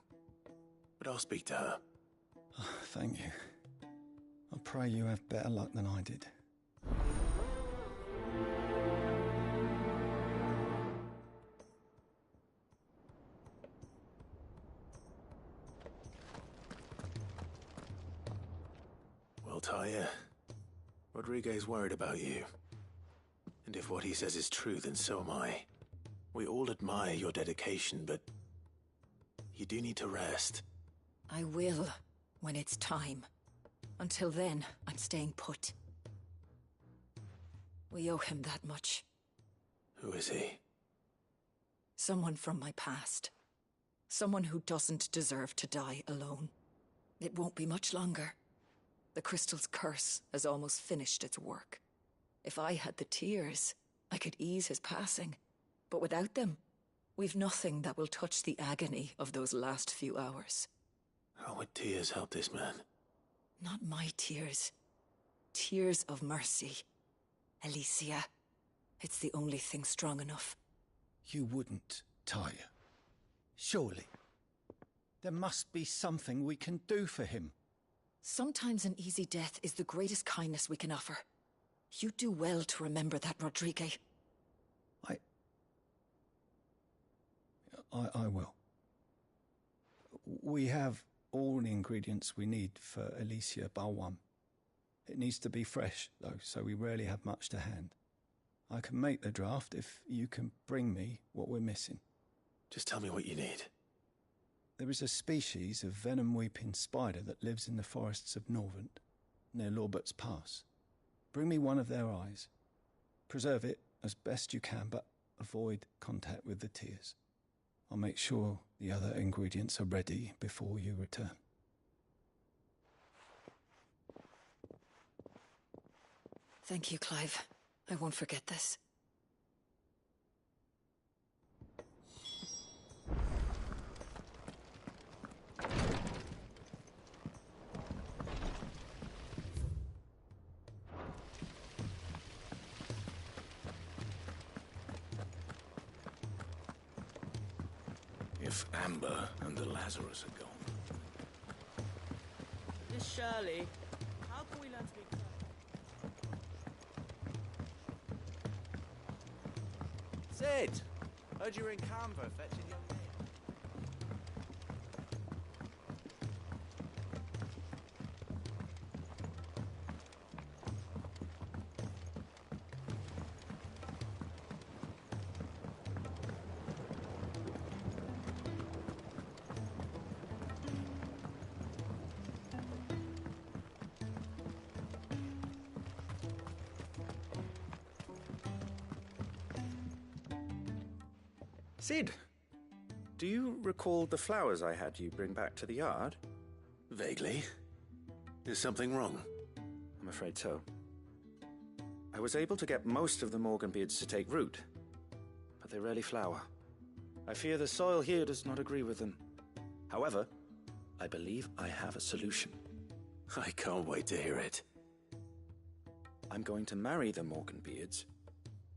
Speaker 2: But I'll speak to her.
Speaker 11: Oh, thank you. I pray you have better luck than I did.
Speaker 2: Well, Taya, Rodriguez worried about you. And if what he says is true, then so am I. We all admire your dedication, but you do need to rest.
Speaker 1: I will, when it's time. Until then, I'm staying put. We owe him that much.
Speaker 2: Who is he?
Speaker 1: Someone from my past. Someone who doesn't deserve to die alone. It won't be much longer. The crystal's curse has almost finished its work. If I had the tears, I could ease his passing. But without them, we've nothing that will touch the agony of those last few hours.
Speaker 2: How would tears help this man?
Speaker 1: Not my tears. Tears of mercy. Alicia, it's the only thing strong enough.
Speaker 11: You wouldn't, Taya. Surely. There must be something we can do for him.
Speaker 1: Sometimes an easy death is the greatest kindness we can offer. You do well to remember that, Rodriguez.
Speaker 11: I will. We have all the ingredients we need for Alicia Balwam. It needs to be fresh, though, so we rarely have much to hand. I can make the draft if you can bring me what we're missing.
Speaker 2: Just tell me what you need.
Speaker 11: There is a species of venom-weeping spider that lives in the forests of Norvent, near Lorbert's Pass. Bring me one of their eyes. Preserve it as best you can, but avoid contact with the tears. I'll make sure the other ingredients are ready before you return.
Speaker 1: Thank you, Clive. I won't forget this.
Speaker 3: If Amber and the Lazarus are gone.
Speaker 5: Miss Shirley, how can we learn to be
Speaker 13: Sid! Heard you were in Canva fetching young men.
Speaker 21: Sid, do you recall the flowers I had you bring back to the yard?
Speaker 2: Vaguely. Is something wrong?
Speaker 21: I'm afraid so. I was able to get most of the Morganbeards to take root, but they rarely flower. I fear the soil here does not agree with them. However, I believe I have a solution.
Speaker 2: I can't wait to hear it.
Speaker 21: I'm going to marry the Morganbeards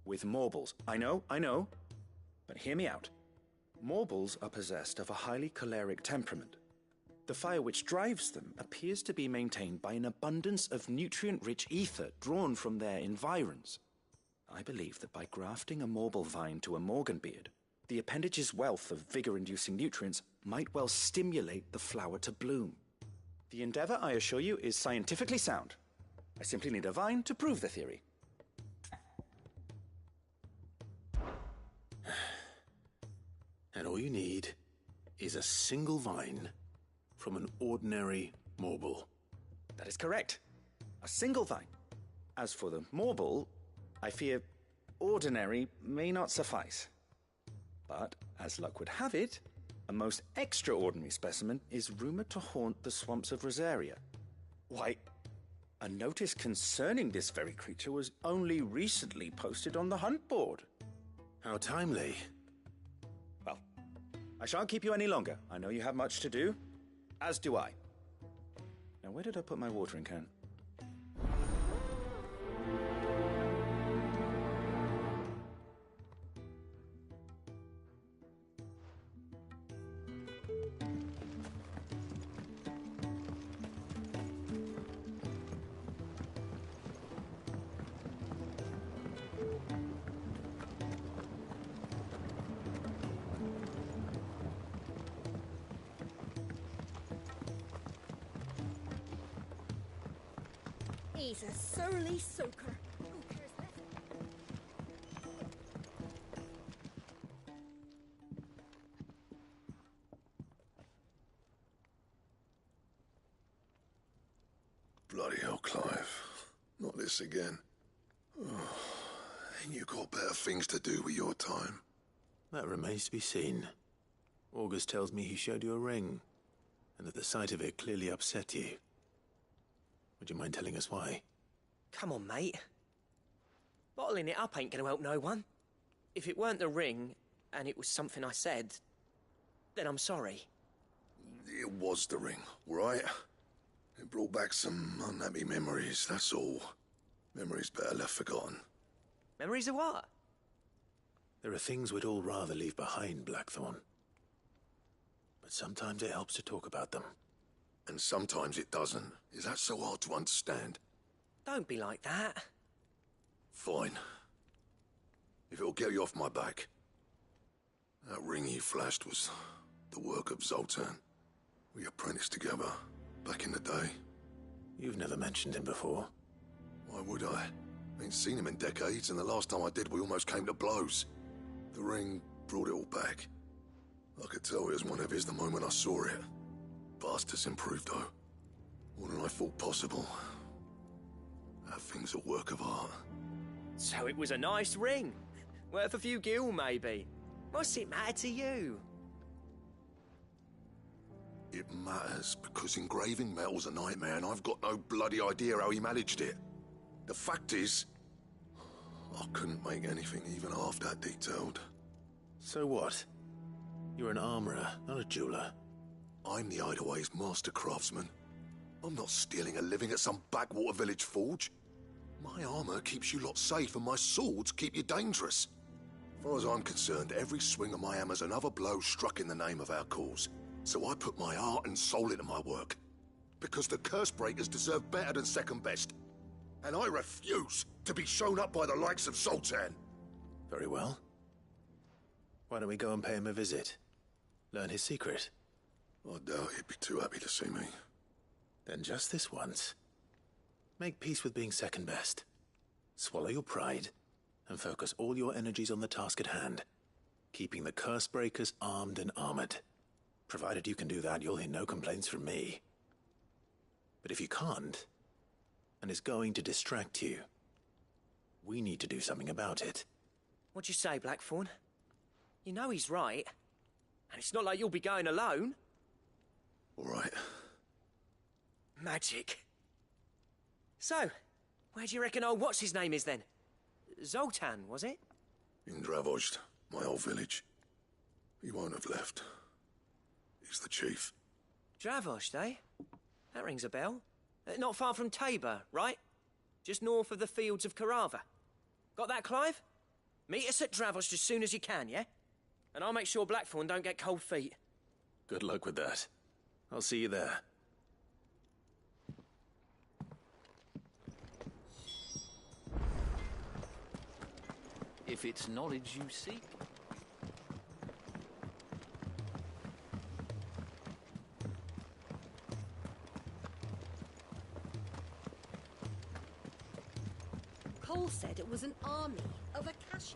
Speaker 21: with Morbles. I know. But hear me out. Morbles are possessed of a highly choleric temperament. The fire which drives them appears to be maintained by an abundance of nutrient-rich ether drawn from their environs. I believe that by grafting a Morble vine to a Morganbeard, the appendage's wealth of vigor-inducing nutrients might well stimulate the flower to bloom. The endeavor, I assure you, is scientifically sound. I simply need a vine to prove the theory.
Speaker 2: And all you need is a single vine from an ordinary morble.
Speaker 21: That is correct. A single vine. As for the morble, I fear ordinary may not suffice. But, as luck would have it, a most extraordinary specimen is rumored to haunt the swamps of Rosaria. Why, a notice concerning this very creature was only recently posted on the hunt board.
Speaker 2: How timely.
Speaker 21: Well, I shan't keep you any longer. I know you have much to do, as do I. Now, where did I put my watering can?
Speaker 4: He's a surly soaker. Who cares less?
Speaker 19: Bloody hell, Clive. Not this again. Oh, ain't you got better things to do with your time?
Speaker 2: That remains to be seen. August tells me he showed you a ring, and that the sight of it clearly upset you. Would you mind telling us why?
Speaker 5: Come on, mate. Bottling it up ain't gonna help no one. If it weren't the ring, and it was something I said, then I'm sorry.
Speaker 19: It was the ring, right? It brought back some unhappy memories, that's all. Memories better left forgotten.
Speaker 5: Memories of what?
Speaker 2: There are things we'd all rather leave behind, Blackthorn. But sometimes it helps to talk about them.
Speaker 19: And sometimes it doesn't. Is that so hard to understand?
Speaker 5: Don't be like that.
Speaker 19: Fine. If it'll get you off my back. That ring you flashed was the work of Zoltan. We apprenticed together back in the day.
Speaker 2: You've never mentioned him before.
Speaker 19: Why would I? Ain't seen him in decades, and the last time I did, we almost came to blows. The ring brought it all back. I could tell it was one of his the moment I saw it. Bastard's improved, though. More than I thought possible. That thing's a work of art.
Speaker 5: So it was a nice ring. Worth a few gil, maybe. What's it matter to you?
Speaker 19: It matters because engraving metal's a nightmare, and I've got no bloody idea how he managed it. The fact is, I couldn't make anything even half that detailed.
Speaker 2: So what? You're an armorer, not a jeweler.
Speaker 19: I'm the Hideaway's master craftsman. I'm not stealing a living at some backwater village forge. My armor keeps you lot safe, and my swords keep you dangerous. As far as I'm concerned, every swing of my hammer's another blow struck in the name of our cause. So I put my heart and soul into my work. Because the curse breakers deserve better than second best. And I refuse to be shown up by the likes of Zoltan.
Speaker 2: Very well. Why don't we go and pay him a visit? Learn his secret.
Speaker 19: I doubt he'd be too happy to see me.
Speaker 2: Then just this once. Make peace with being second best. Swallow your pride, and focus all your energies on the task at hand. Keeping the curse breakers armed and armored. Provided you can do that, you'll hear no complaints from me. But if you can't, and it's going to distract you, we need to do something about it.
Speaker 5: What'd you say, Blackthorn? You know he's right. And it's not like you'll be going alone.
Speaker 19: All right.
Speaker 5: Magic. So, where do you reckon old what's-his-name is then? Zoltan, was it?
Speaker 19: In Dravozd, my old village. He won't have left. He's the chief.
Speaker 5: Dravozd, eh? That rings a bell. Not far from Tabor, right? Just north of the fields of Carava. Got that, Clive? Meet us at Dravozd as soon as you can, yeah? And I'll make sure Blackthorn don't get cold feet.
Speaker 2: Good luck with that. I'll see you there.
Speaker 9: If it's knowledge you seek.
Speaker 4: all said it was an army of Akashi.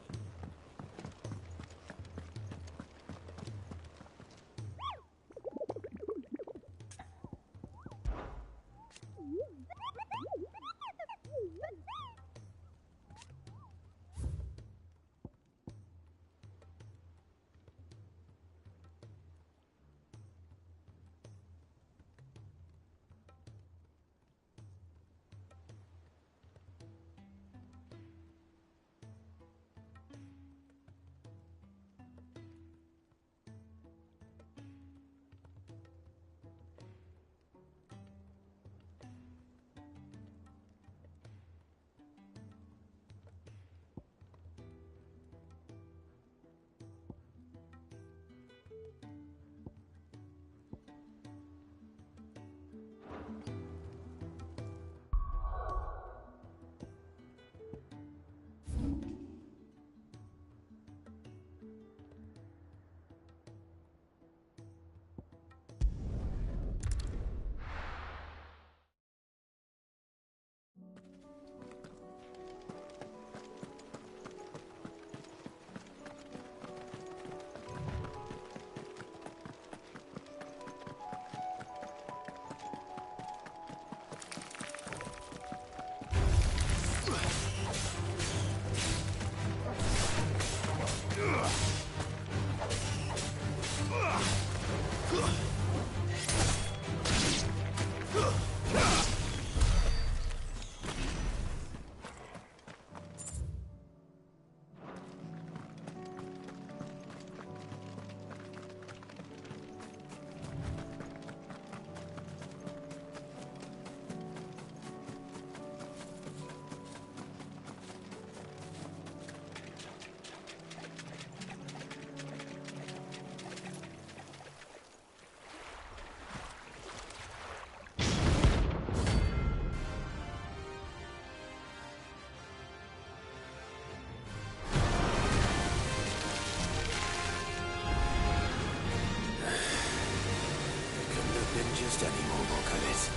Speaker 12: Just any more look at it.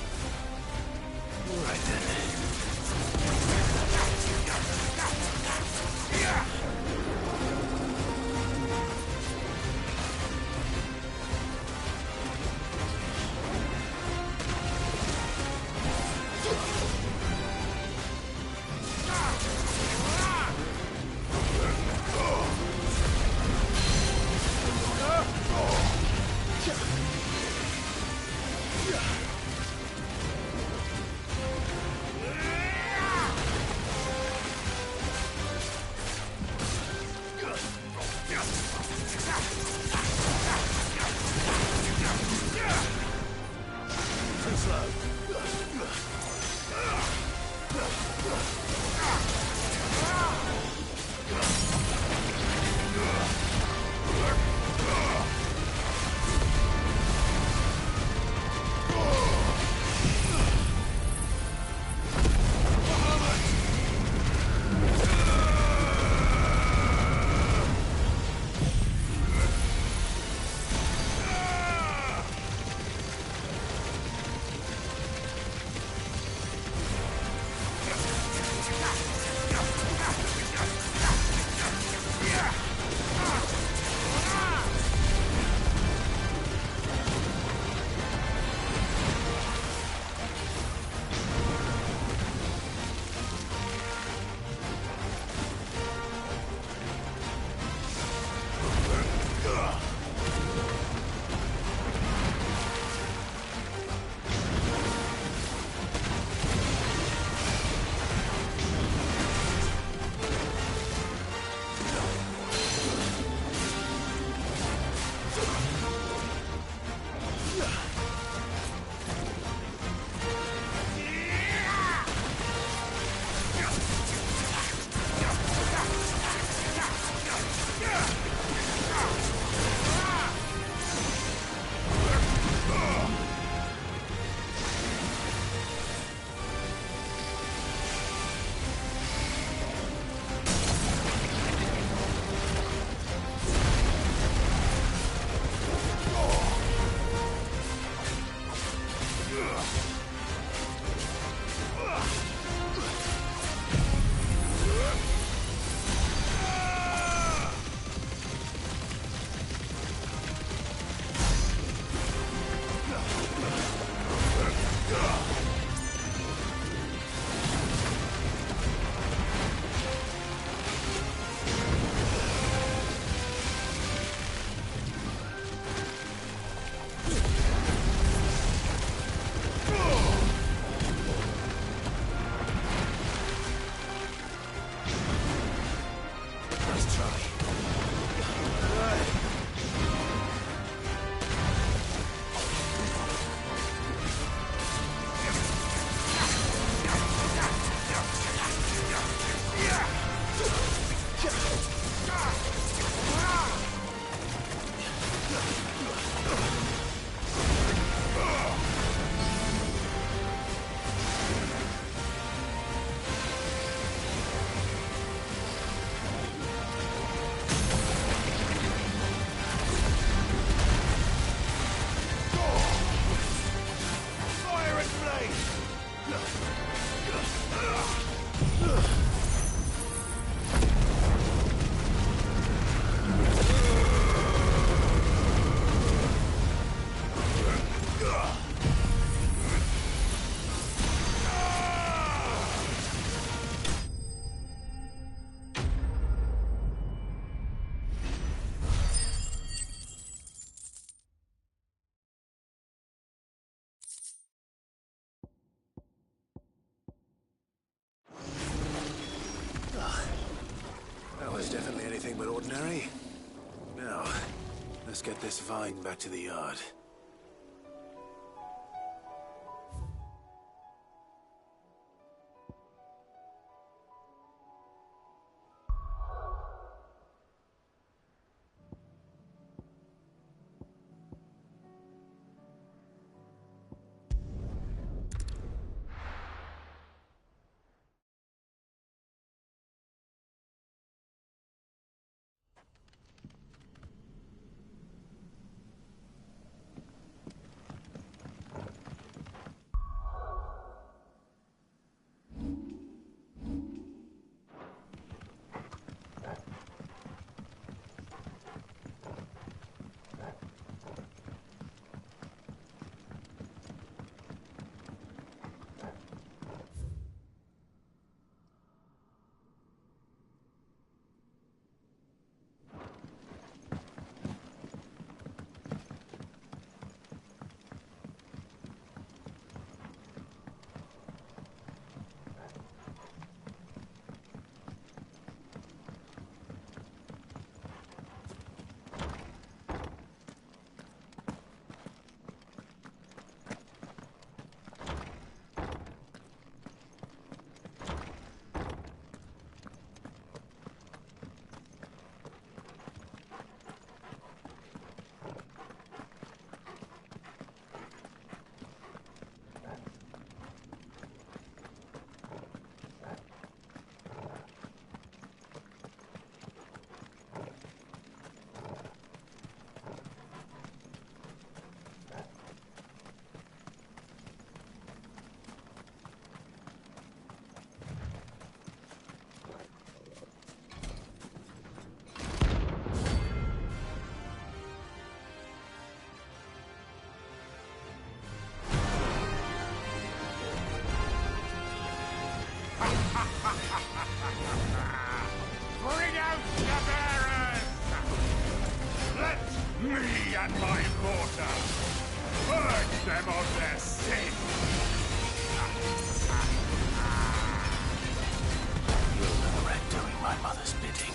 Speaker 12: All right then. That was definitely anything but ordinary. Now, let's get this vine back to the yard.
Speaker 10: Bring out the bearers! Let me and my daughter purge them of their sin!
Speaker 12: You'll regret doing my mother's bidding.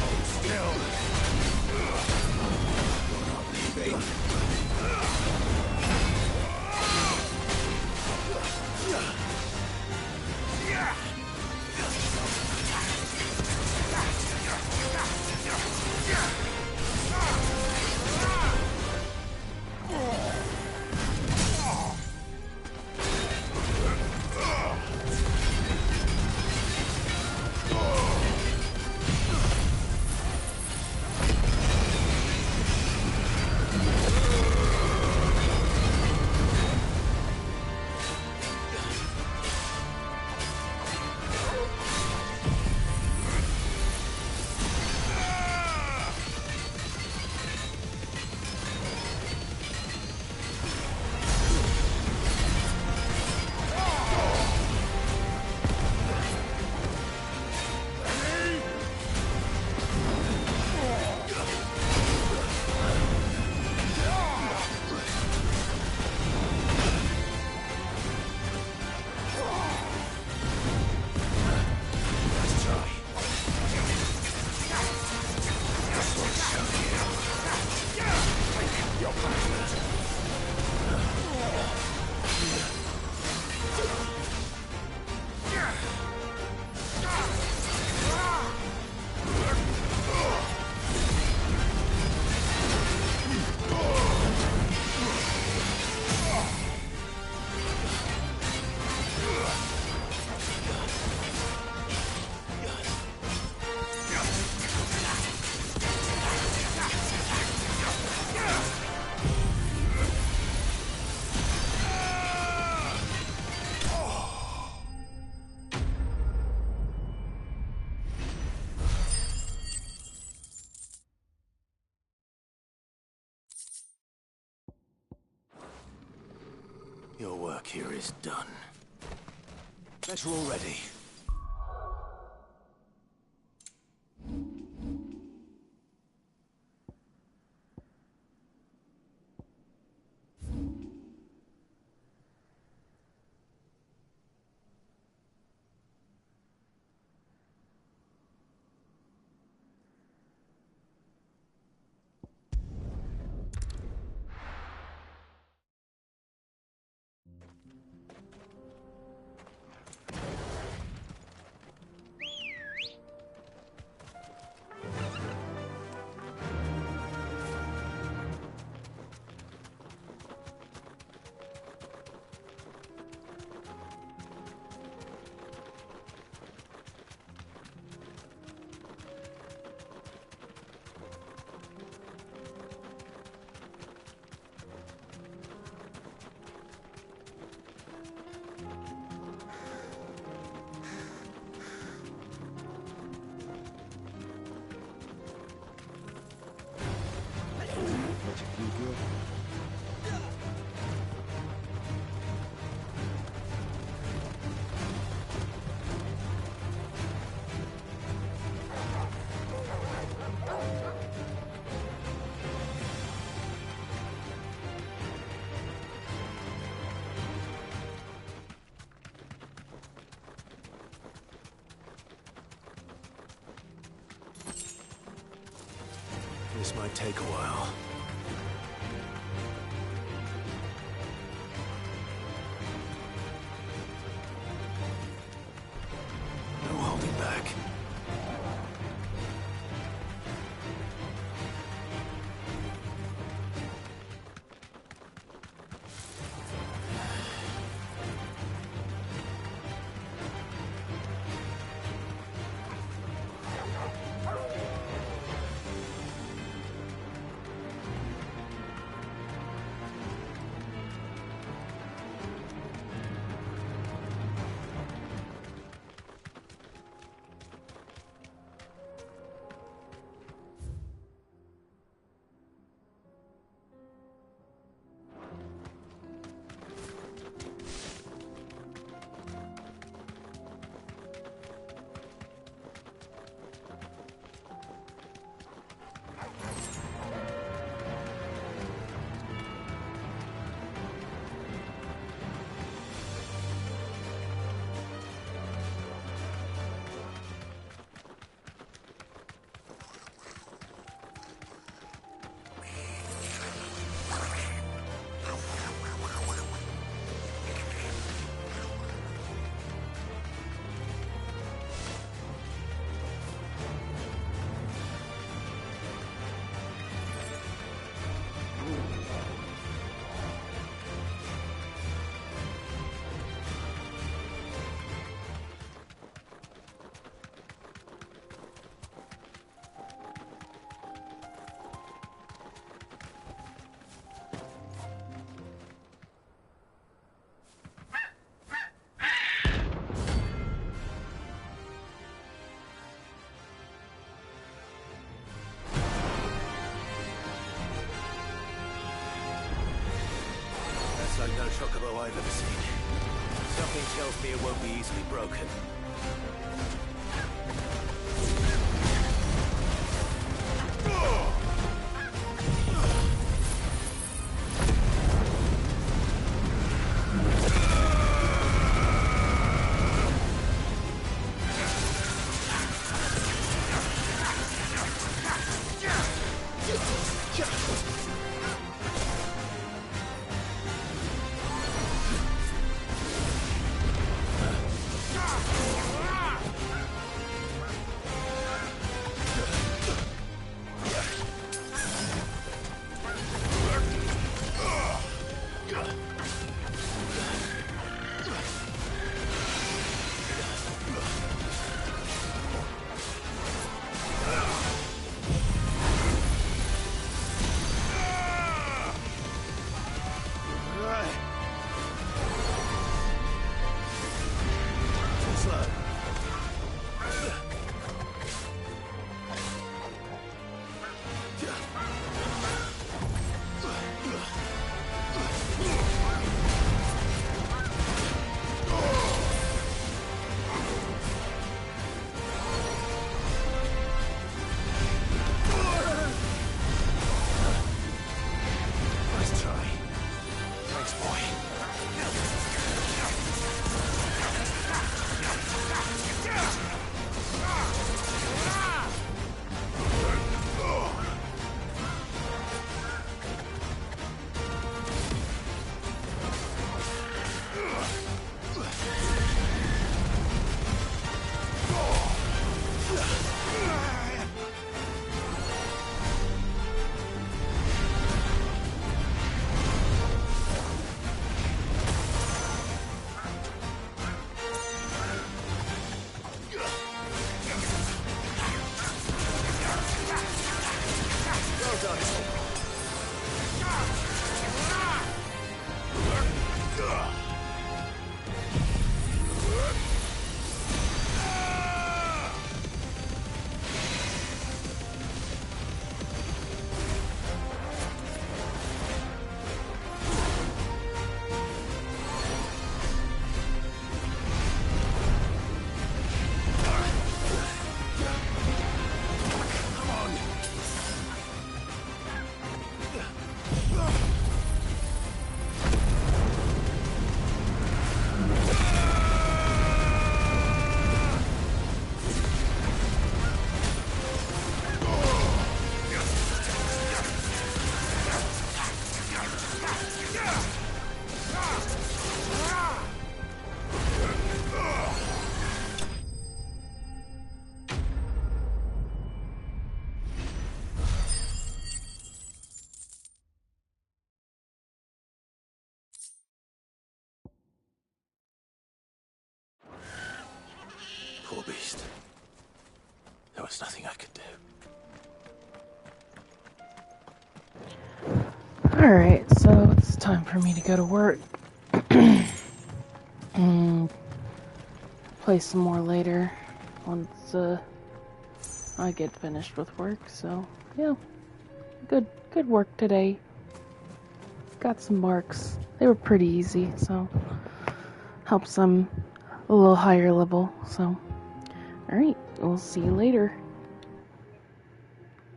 Speaker 10: Hold still! You're not leaving.
Speaker 12: Your work here is done. Better already. This might take a while. No holding back. Like no chocobo I've ever seen. Something tells me it won't be easily broken. Thanks, boy. Poor beast. There was nothing I could do.
Speaker 7: Alright, so it's time for me to go to work. Play some more later once I get finished with work, so yeah. Good work today. Got some marks. They were pretty easy, so helps them a little higher level, so alright, we'll see you later.